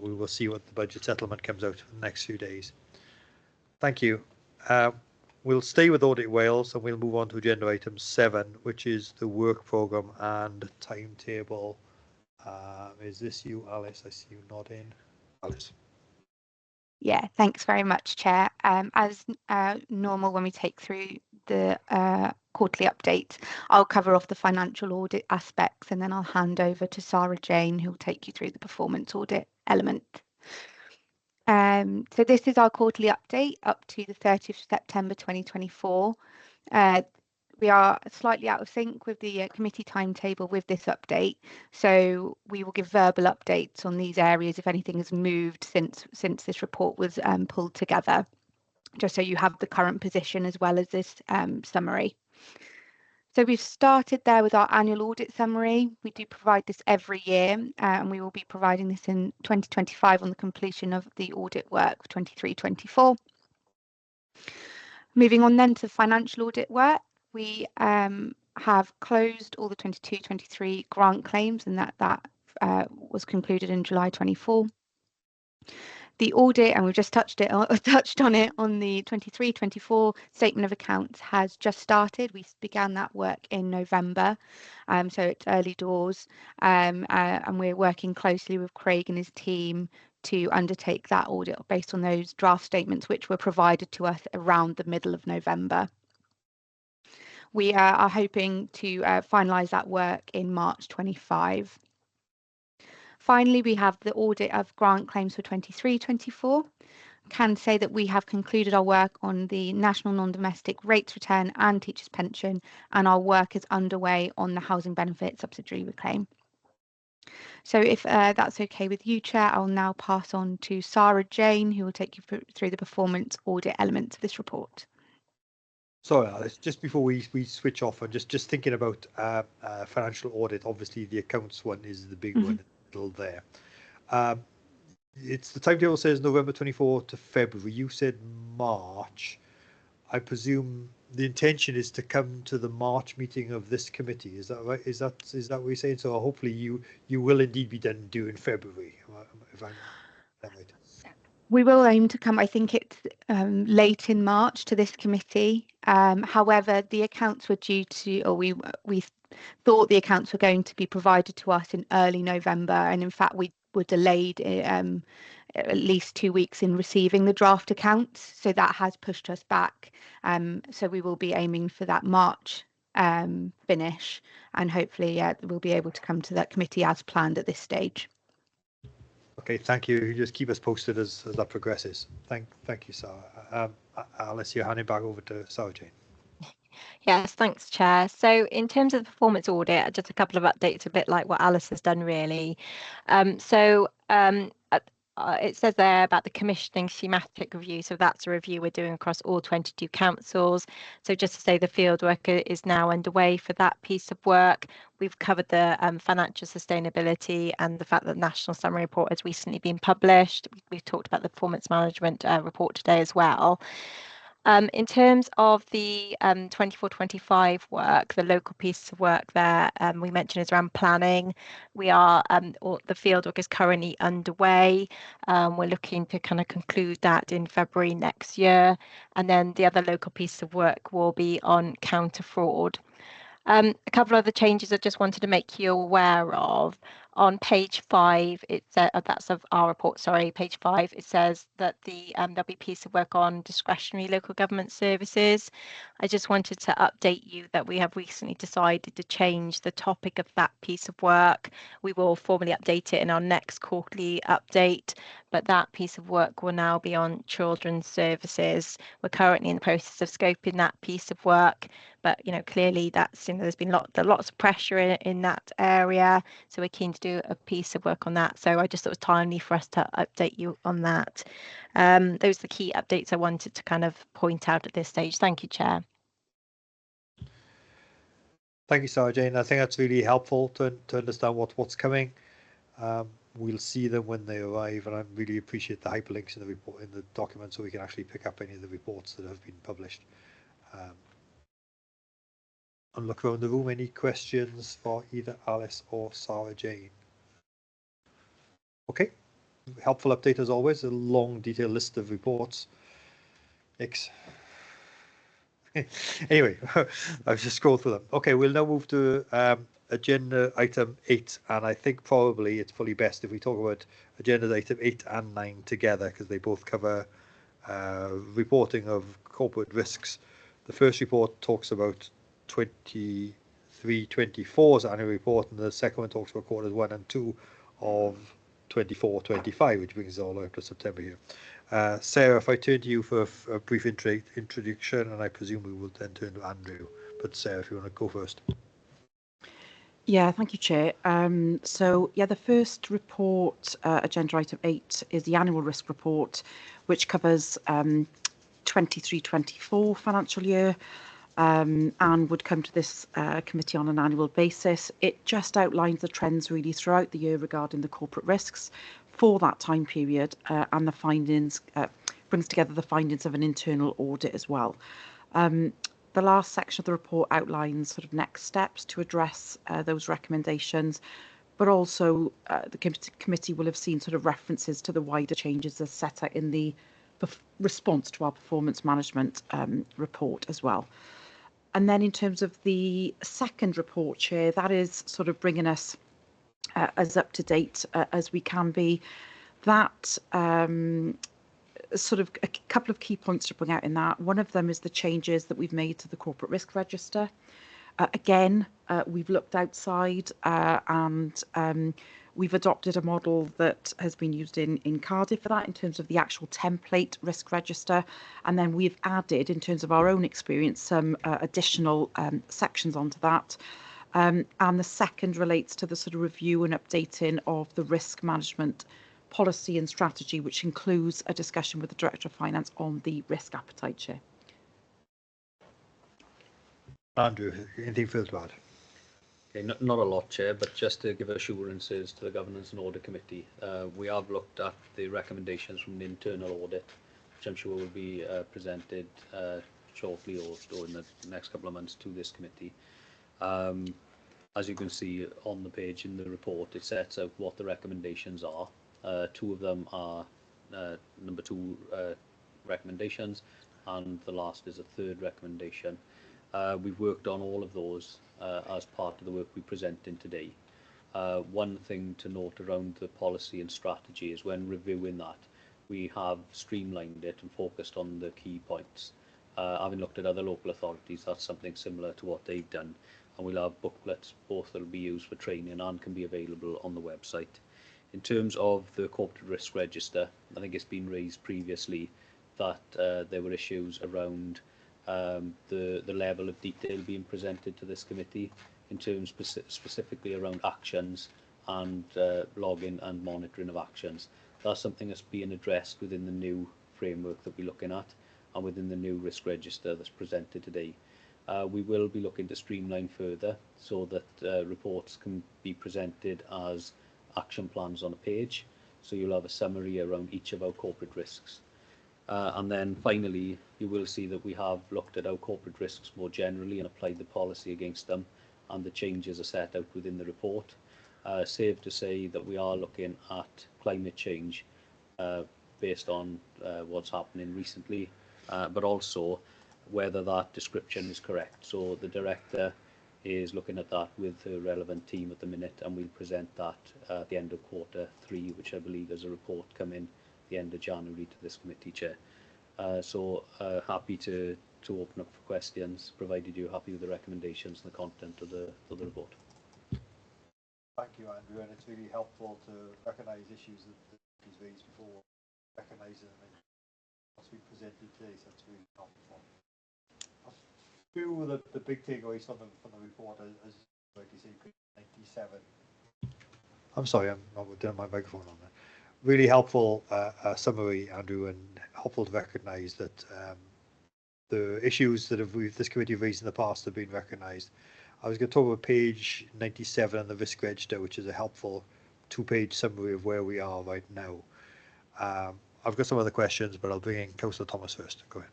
we will see what the budget settlement comes out in the next few days. Thank you. We'll stay with Audit Wales and we'll move on to agenda item 7, which is the work programme and timetable. Is this you, Alice? I see you nodding. Alice. Yeah, thanks very much, Chair. As normal, when we take through the quarterly update, I'll cover off the financial audit aspects and then I'll hand over to Sarah Jane, who will take you through the performance audit element. So this is our quarterly update up to the 30th of September 2024. We are slightly out of sync with the committee timetable with this update, so we will give verbal updates on these areas if anything has moved since this report was pulled together, just so you have the current position as well as this summary. So we've started there with our annual audit summary. We do provide this every year, and we will be providing this in 2025 on the completion of the audit work for 23-24. Moving on then to financial audit work. We have closed all the 22-23 grant claims, and that was concluded in July 24. The audit, and we've just touched on it on the 23-24 statement of accounts, has just started. We began that work in November, so it's early doors, and we're working closely with Craig and his team to undertake that audit based on those draft statements which were provided to us around the middle of November. We are hoping to finalise that work in March 25. Finally, we have the audit of grant claims for 23-24. Can say that we have concluded our work on the National Non-Domestic Rates Return and Teachers' Pension, and our work is underway on the Housing Benefit Subsidiary Reclaim. So if that's okay with you, Chair, I'll now pass on to Sarah Jane, who will take you through the performance audit elements of this report. Sorry, Alice, just before we switch off, and just thinking about financial audit, obviously the accounts one is the big one in the middle there. It's the timetable says November 24 to February. You said March. I presume the intention is to come to the March meeting of this committee. Is that right? Is that what you're saying? So hopefully you will indeed be done during February, if I'm right. We will aim to come, I think it's late in March, to this committee. However, the accounts were due to, or we thought the accounts were going to be provided to us in early November, and in fact we were delayed at least 2 weeks in receiving the draft accounts, so that has pushed us back. So we will be aiming for that March finish, and hopefully we'll be able to come to that committee as planned at this stage. Okay, thank you. Just keep us posted as that progresses. Thank you, Sarah. Alice, you're handing back over to Sarah Jane. Yes, thanks, Chair. So in terms of the performance audit, just a couple of updates, a bit like what Alice has done, really. It says there about the commissioning schematic review. So that's a review we're doing across all 22 councils. So just to say the field work is now underway for that piece of work. We've covered the financial sustainability and the fact that the National Summary Report has recently been published. We've talked about the performance management report today as well. In terms of the 24-25 work, the local piece of work there, we mentioned is around planning. We are, the field work is currently underway. We're looking to kind of conclude that in February next year. And then the other local piece of work will be on counter fraud. A couple of other changes I just wanted to make you aware of. On page 5, it says that's of our report. Sorry, page 5. It says that there'll be a piece of work on discretionary local government services. I just wanted to update you that we have recently decided to change the topic of that piece of work. We will formally update it in our next quarterly update, but that piece of work will now be on children's services. We're currently in the process of scoping that piece of work, but clearly that's there's been lots of pressure in that area, so we're keen to do a piece of work on that. So I just thought it was timely for us to update you on that. Those are the key updates I wanted to kind of point out at this stage. Thank you, Chair. Thank you, Sarah Jane. I think that's really helpful to understand what's coming. We'll see them when they arrive, and I really appreciate the hyperlinks in the report, in the document, so we can actually pick up any of the reports that have been published. And look around the room. Any questions for either Alice or Sarah Jane? Okay, helpful update as always, a long detailed list of reports. Anyway, I've just scrolled through them. Okay, we'll now move to agenda item 8, and I think probably it's probably best if we talk about agenda item 8 and 9 together, because they both cover reporting of corporate risks. The first report talks about 23-24's annual report, and the second one talks about quarters 1 and 2 of 24-25, which brings us all the way up to September here. Sarah, if I turn to you for a brief introduction, and I presume we will then turn to Andrew. But Sarah, if you want to go first. Yeah, thank you, Chair. So, yeah, the first report, agenda item 8, is the annual risk report, which covers 23-24 financial year, and would come to this committee on an annual basis. It just outlines the trends really throughout the year regarding the corporate risks for that time period, and the findings, brings together the findings of an internal audit as well. The last section of the report outlines sort of next steps to address those recommendations, but also the committee will have seen sort of references to the wider changes as set out in the response to our performance management report as well. And then in terms of the second report, Chair, that is sort of bringing us as up to date as we can be. That sort of a couple of key points to bring out in that. One of them is the changes that we've made to the corporate risk register. Again, we've looked outside and we've adopted a model that has been used in Cardiff for that in terms of the actual template risk register. And then we've added, in terms of our own experience, some additional sections onto that. And the second relates to the sort of review and updating of the risk management policy and strategy, which includes a discussion with the Director of Finance on the risk appetite, Chair. Andrew, anything further to add? Okay, not a lot, Chair, but just to give assurances to the Governance and Audit Committee, we have looked at the recommendations from the internal audit, which I'm sure will be presented shortly or in the next couple of months to this committee. As you can see on the page in the report, it sets out what the recommendations are. Two of them are number 2 recommendations, and the last is a third recommendation. We've worked on all of those as part of the work we present in today. One thing to note around the policy and strategy is when reviewing that, we have streamlined it and focused on the key points. Having looked at other local authorities, that's something similar to what they've done, and we'll have booklets, both that will be used for training and can be available on the website. In terms of the corporate risk register, I think it's been raised previously that there were issues around the level of detail being presented to this committee in terms specifically around actions and logging and monitoring of actions. That's something that's being addressed within the new framework that we're looking at and within the new risk register that's presented today. We will be looking to streamline further so that reports can be presented as action plans on a page, so you'll have a summary around each of our corporate risks. And then finally, you will see that we have looked at our corporate risks more generally and applied the policy against them, and the changes are set out within the report. Safe to say that we are looking at climate change based on what's happening recently, but also whether that description is correct. So the Director is looking at that with the relevant team at the minute, and we'll present that at the end of quarter 3, which I believe is a report coming the end of January to this committee, Chair. So happy to open up for questions, provided you're happy with the recommendations and the content of the report. Thank you, Andrew, and it's really helpful to recognise issues that he's raised before, recognise them and what's been presented today, so that's really helpful. Two of the big takeaways from the report, as like you say, 97. I'm sorry, I'm not doing my microphone on there. Really helpful summary, Andrew, and helpful to recognise that the issues that this committee have raised in the past have been recognised. I was going to talk about page 97 and the risk register, which is a helpful 2-page summary of where we are right now. I've got some other questions, but I'll bring in Councillor Thomas first. Go ahead.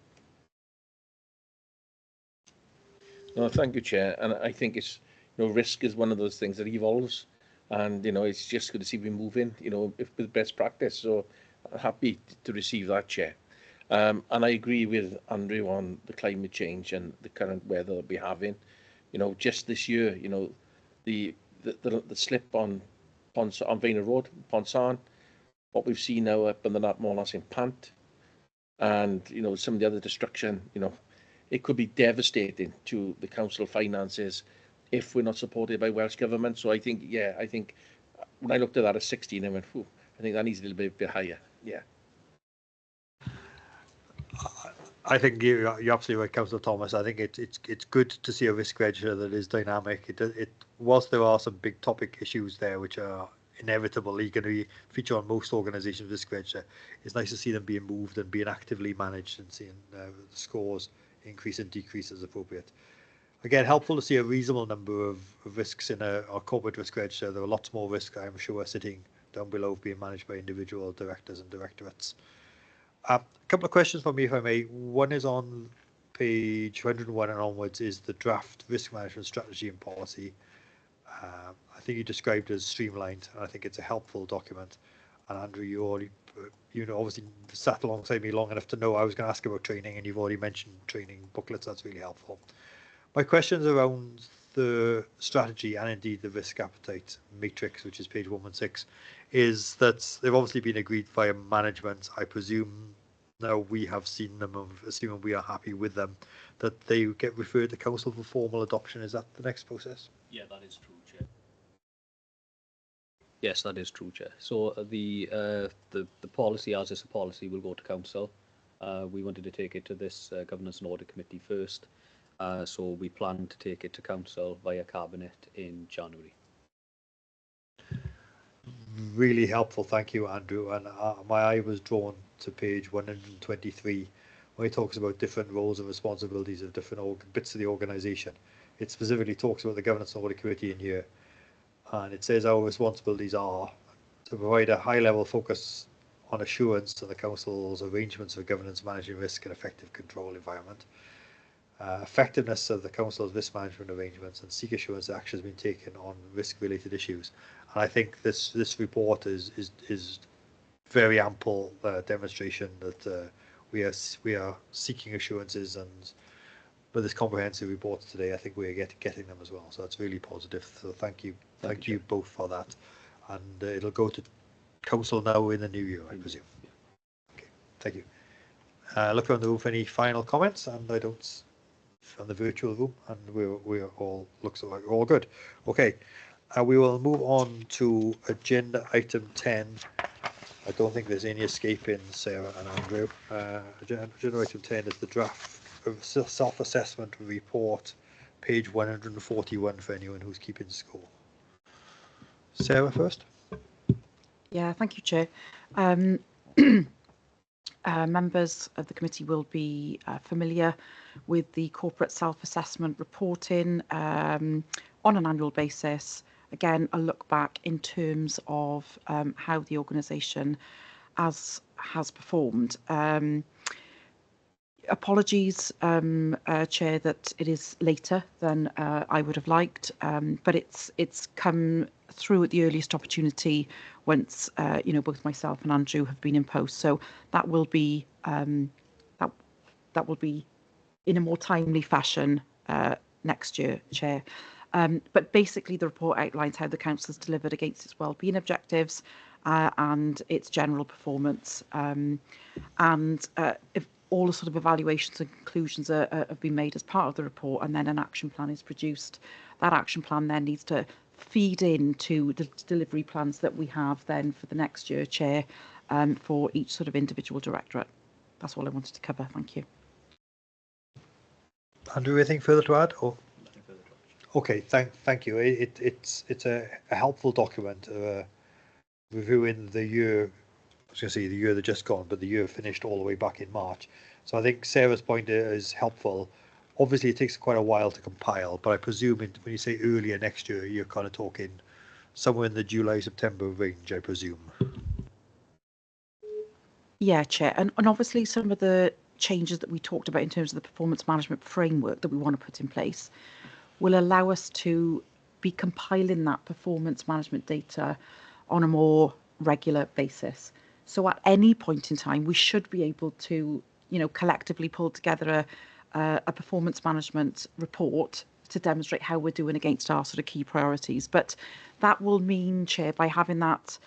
No, thank you, Chair. And I think it's, risk is one of those things that evolves and it's just good to see we moving, with best practice. So I'm happy to receive that, Chair. And I agree with Andrew on the climate change and the current weather that we're having. Just this year, the slip on Vayner Road, Ponsarn, what we've seen now up in the Nat Monas in Pant, and some of the other destruction, it could be devastating to the council finances if we're not supported by Welsh Government. So I think when I looked at that at 16, I went, "Whew, I think that needs a little bit higher." Yeah. I think you're absolutely right, Councillor Thomas. I think it's good to see a risk register that is dynamic. Whilst there are some big topic issues there which are inevitably going to feature on most organisations' risk register, it's nice to see them being moved and being actively managed and seeing the scores increase and decrease as appropriate. Again, helpful to see a reasonable number of risks in our corporate risk register. There are lots more risks, I'm sure, sitting down below being managed by individual directors and directorates. A couple of questions for me, if I may. One is on page 101 and onwards is the draft risk management strategy and policy. I think you described it as streamlined, and I think it's a helpful document. And Andrew, you already, obviously sat alongside me long enough to know I was going to ask about training, and you've already mentioned training booklets. That's really helpful. My questions around the strategy and indeed the risk appetite matrix, which is page 116, is that they've obviously been agreed via management. I presume now we have seen them, assuming we are happy with them, that they get referred to council for formal adoption. Is that the next process? Yeah, that is true, Chair. Yes, that is true, Chair. So the policy, as is a policy, will go to council. We wanted to take it to this Governance and Audit Committee first. So we plan to take it to council via cabinet in January. Really helpful, thank you, Andrew. And my eye was drawn to page 123, where he talks about different roles and responsibilities of different bits of the organisation. It specifically talks about the Governance and Audit Committee in here, and it says our responsibilities are to provide a high-level focus on assurance to the council's arrangements for governance, managing risk and effective control environment. Effectiveness of the council's risk management arrangements, and seek assurance that action has been taken on risk-related issues. And I think this report is very ample demonstration that we are seeking assurances, and with this comprehensive report today, I think we are getting them as well. So that's really positive. So thank you both for that. And it'll go to council now in the new year, I presume. Yeah. Okay, thank you. Look around the room for any final comments, and I don't. From the virtual room, and we're all looks like we're all good. Okay, we will move on to agenda item 10. I don't think there's any escaping Sarah and Andrew. Agenda item 10 is the draft of self-assessment report, page 141 for anyone who's keeping score. Sarah first. Yeah, thank you, Chair. Members of the committee will be familiar with the corporate self-assessment reporting on an annual basis. Again, a look back in terms of how the organisation has performed. Apologies, Chair, that it is later than I would have liked, but it's come through at the earliest opportunity once both myself and Andrew have been in post. So that will be that will be in a more timely fashion next year, Chair. But basically, the report outlines how the council has delivered against its wellbeing objectives and its general performance, if all the sort of evaluations and conclusions have been made as part of the report, and then an action plan is produced. That action plan then needs to feed into the delivery plans that we have then for the next year, Chair, for each sort of individual directorate. That's all I wanted to cover. Thank you. Andrew, anything further to add? Or? Okay, thank you. It's a helpful document reviewing the year. I was going to say the year that just gone, but the year finished all the way back in March. So I think Sarah's point is helpful. Obviously, it takes quite a while to compile, but I presume when you say earlier next year, you're kind of talking somewhere in the July-September range, I presume. Yeah, Chair. And obviously some of the changes that we talked about in terms of the performance management framework that we want to put in place will allow us to be compiling that performance management data on a more regular basis. So at any point in time, we should be able to, collectively pull together a performance management report to demonstrate how we're doing against our sort of key priorities. But that will mean, Chair, by having that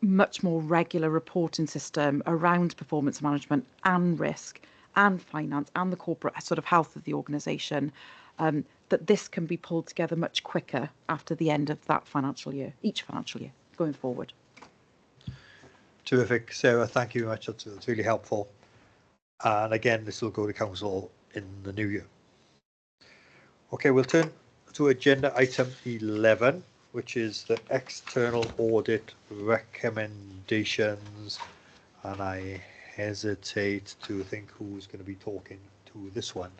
much more regular reporting system around performance management and risk and finance and the corporate sort of health of the organisation, that this can be pulled together much quicker after the end of that financial year, each financial year going forward. Terrific, Sarah. Thank you very much. That's really helpful. And again, this will go to council in the new year. Okay, we'll turn to agenda item 11, which is the external audit recommendations. And I hesitate to think who's going to be talking to this one.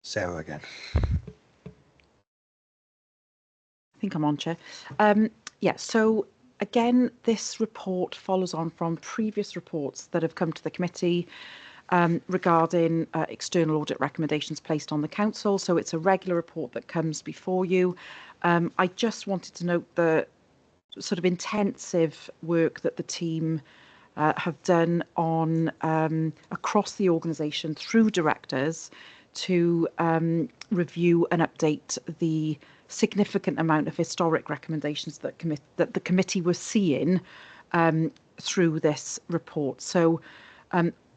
Sarah again. I think I'm on, Chair. Yeah, so again, this report follows on from previous reports that have come to the committee regarding external audit recommendations placed on the council. So it's a regular report that comes before you. I just wanted to note the sort of intensive work that the team have done on across the organisation through directors to review and update the significant amount of historic recommendations that the committee was seeing through this report. So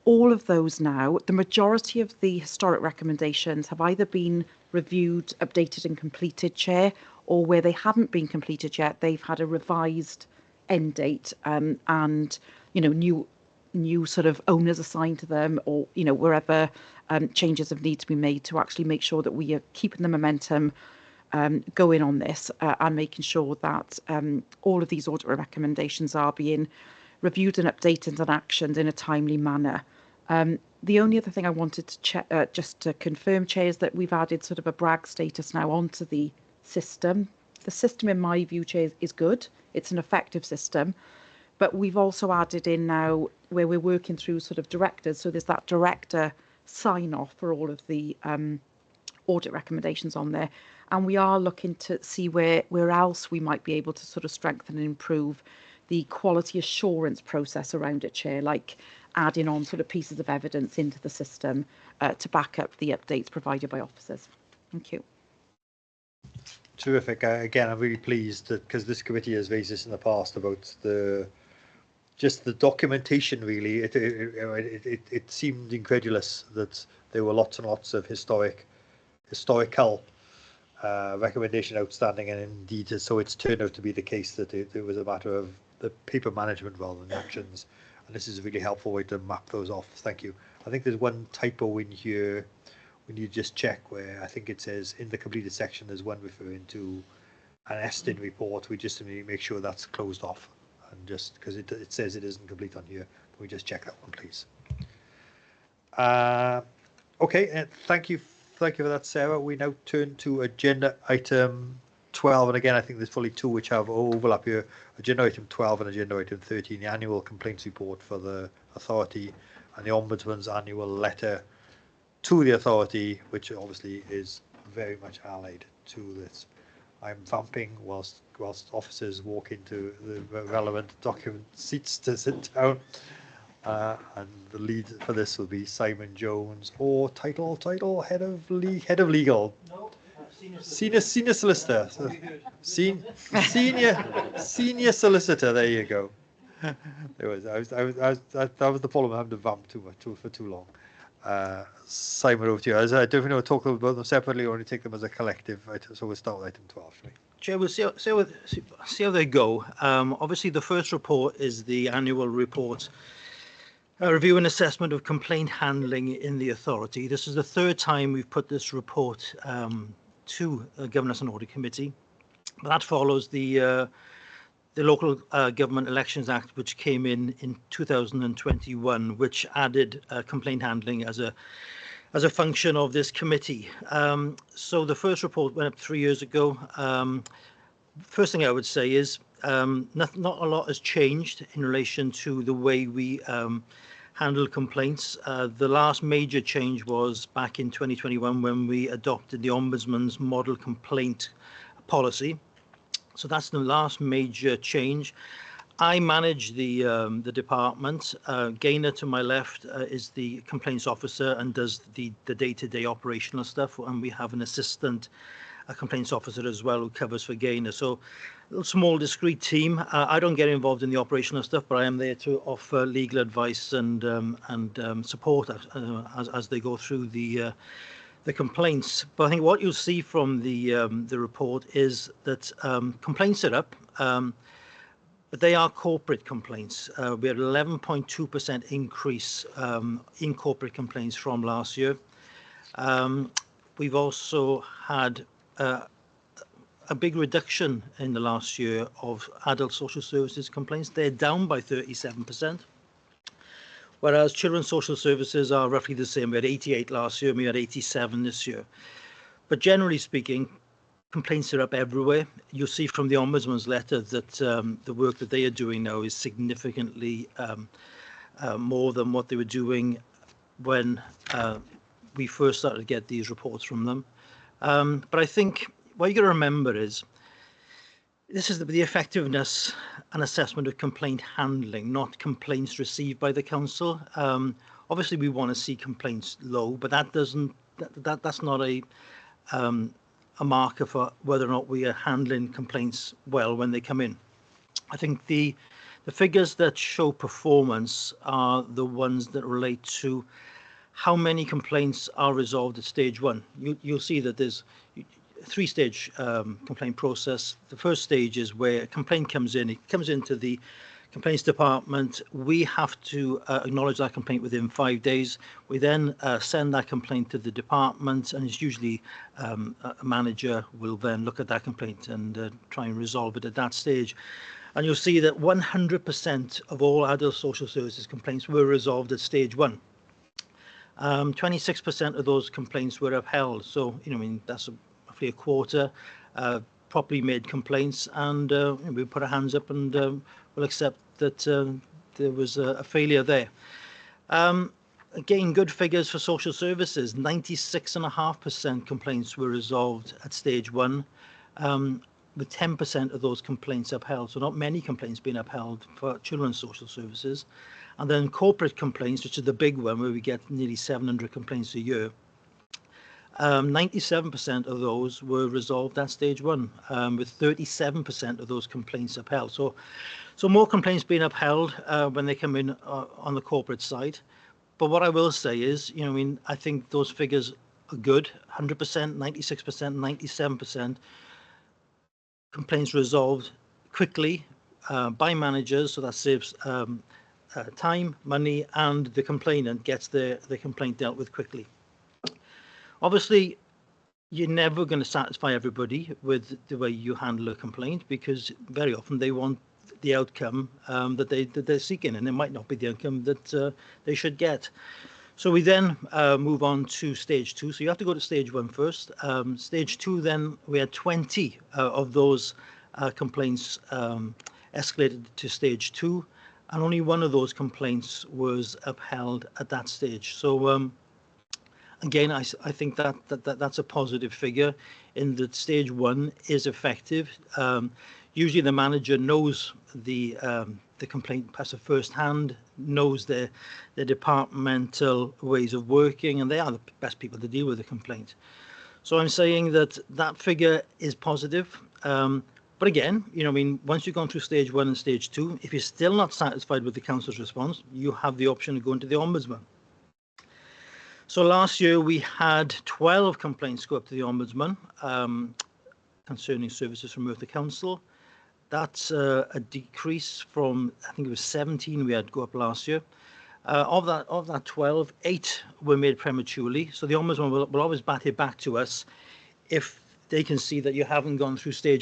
all of those now, the majority of the historic recommendations have either been reviewed, updated and completed, Chair, or where they haven't been completed yet, they've had a revised end date and new sort of owners assigned to them, or wherever changes have need to be made to actually make sure that we are keeping the momentum going on this and making sure that all of these audit recommendations are being reviewed and updated and actioned in a timely manner. The only other thing I wanted to check, just to confirm, Chair, is that we've added sort of a brag status now onto the system. The system, in my view, Chair, is good. It's an effective system. But we've also added in now where we're working through sort of directors. So there's that director sign off for all of the audit recommendations on there. And we are looking to see where else we might be able to sort of strengthen and improve the quality assurance process around it, Chair, like adding on sort of pieces of evidence into the system to back up the updates provided by officers. Thank you. Terrific. Again, I'm really pleased that, because this committee has raised this in the past about just the documentation. Really, it seemed incredulous that there were lots and lots of historical recommendation outstanding, and indeed, so it's turned out to be the case that it was a matter of the paper management rather than actions. And this is a really helpful way to map those off. Thank you. I think there's one typo in here. We need to just check where I think it says in the completed section there's one referring to an Estin report. We just need to make sure that's closed off, and just because it says it isn't complete on here. Can we just check that one, please? Okay, thank you for that, Sarah. We now turn to agenda item 12, and again I think there's probably two which have overlap here. Agenda item 12 and agenda item 13, the annual complaints report for the authority and the Ombudsman's annual letter to the authority, which obviously is very much allied to this. I'm vamping whilst officers walk into the relevant document seats to sit down, and the lead for this will be Simon Jones, or title head of legal. No. Senior solicitor. Senior solicitor. There you go. There was. That was the problem. I having to vamp too much for too long. Simon, over to you. I don't know if you want to talk about them separately or only take them as a collective. So we'll start with item 12. Shall we? Chair, we'll see how they go. Obviously, the first report is the annual report, review and assessment of complaint handling in the authority. This is the third time we've put this report to the Governance and Audit Committee. That follows the Local Government Elections Act, which came in 2021, which added complaint handling as a function of this committee. So the first report went up 3 years ago. First thing I would say is not a lot has changed in relation to the way we handle complaints. The last major change was back in 2021 when we adopted the Ombudsman's model complaint policy. So that's the last major change. I manage the department. Gaynor to my left is the complaints officer and does the day-to-day operational stuff, and we have an assistant complaints officer as well who covers for Gaynor. So a little small discreet team. I don't get involved in the operational stuff, but I am there to offer legal advice and support as they go through the complaints. But I think what you'll see from the report is that complaints are up, but they are corporate complaints. We had 11.2% increase in corporate complaints from last year. We've also had a big reduction in the last year of adult social services complaints. They're down by 37%, whereas children's social services are roughly the same. We had 88 last year, and we had 87 this year. But generally speaking, complaints are up everywhere. You'll see from the Ombudsman's letter that the work that they are doing now is significantly more than what they were doing when we first started to get these reports from them. But I think what you got to remember is this is the effectiveness and assessment of complaint handling, not complaints received by the council. Obviously, we want to see complaints low, but that's not a marker for whether or not we are handling complaints well when they come in. I think the figures that show performance are the ones that relate to how many complaints are resolved at stage one. You'll see that there's a three-stage complaint process. The first stage is where a complaint comes in. It comes into the complaints department. We have to acknowledge that complaint within 5 days. We then send that complaint to the department, and it's usually a manager will then look at that complaint and try and resolve it at that stage. And you'll see that 100% of all adult social services complaints were resolved at stage one. 26% of those complaints were upheld. So, I mean, that's roughly a quarter properly made complaints, and we put our hands up and we'll accept that there was a failure there. Again, good figures for social services. 96.5% complaints were resolved at stage one, with 10% of those complaints upheld. So not many complaints being upheld for children's social services. And then corporate complaints, which is the big one, where we get nearly 700 complaints a year. 97% of those were resolved at stage one, with 37% of those complaints upheld. So more complaints being upheld when they come in on the corporate side. But what I will say is, I think those figures are good. 100%, 96%, 97% complaints resolved quickly by managers. So that saves time, money, and the complainant gets the complaint dealt with quickly. Obviously, you're never going to satisfy everybody with the way you handle a complaint, because very often they want the outcome that they're seeking, and it might not be the outcome that they should get. So we then move on to stage two. So you have to go to stage one first. Stage two, then we had 20 of those complaints escalated to stage two, and only one of those complaints was upheld at that stage. So again, I think that's a positive figure in that stage one is effective. Usually the manager knows the complaint person firsthand, knows their departmental ways of working, and they are the best people to deal with the complaint. So I'm saying that figure is positive. But again, once you've gone through stage one and stage two, if you're still not satisfied with the council's response, you have the option of going to the Ombudsman. So last year we had 12 complaints go up to the Ombudsman concerning services from Merthyr Council. That's a decrease from, I think it was 17 we had go up last year. Of that 12, 8 were made prematurely. So the Ombudsman will always bat it back to us if they can see that you haven't gone through stage one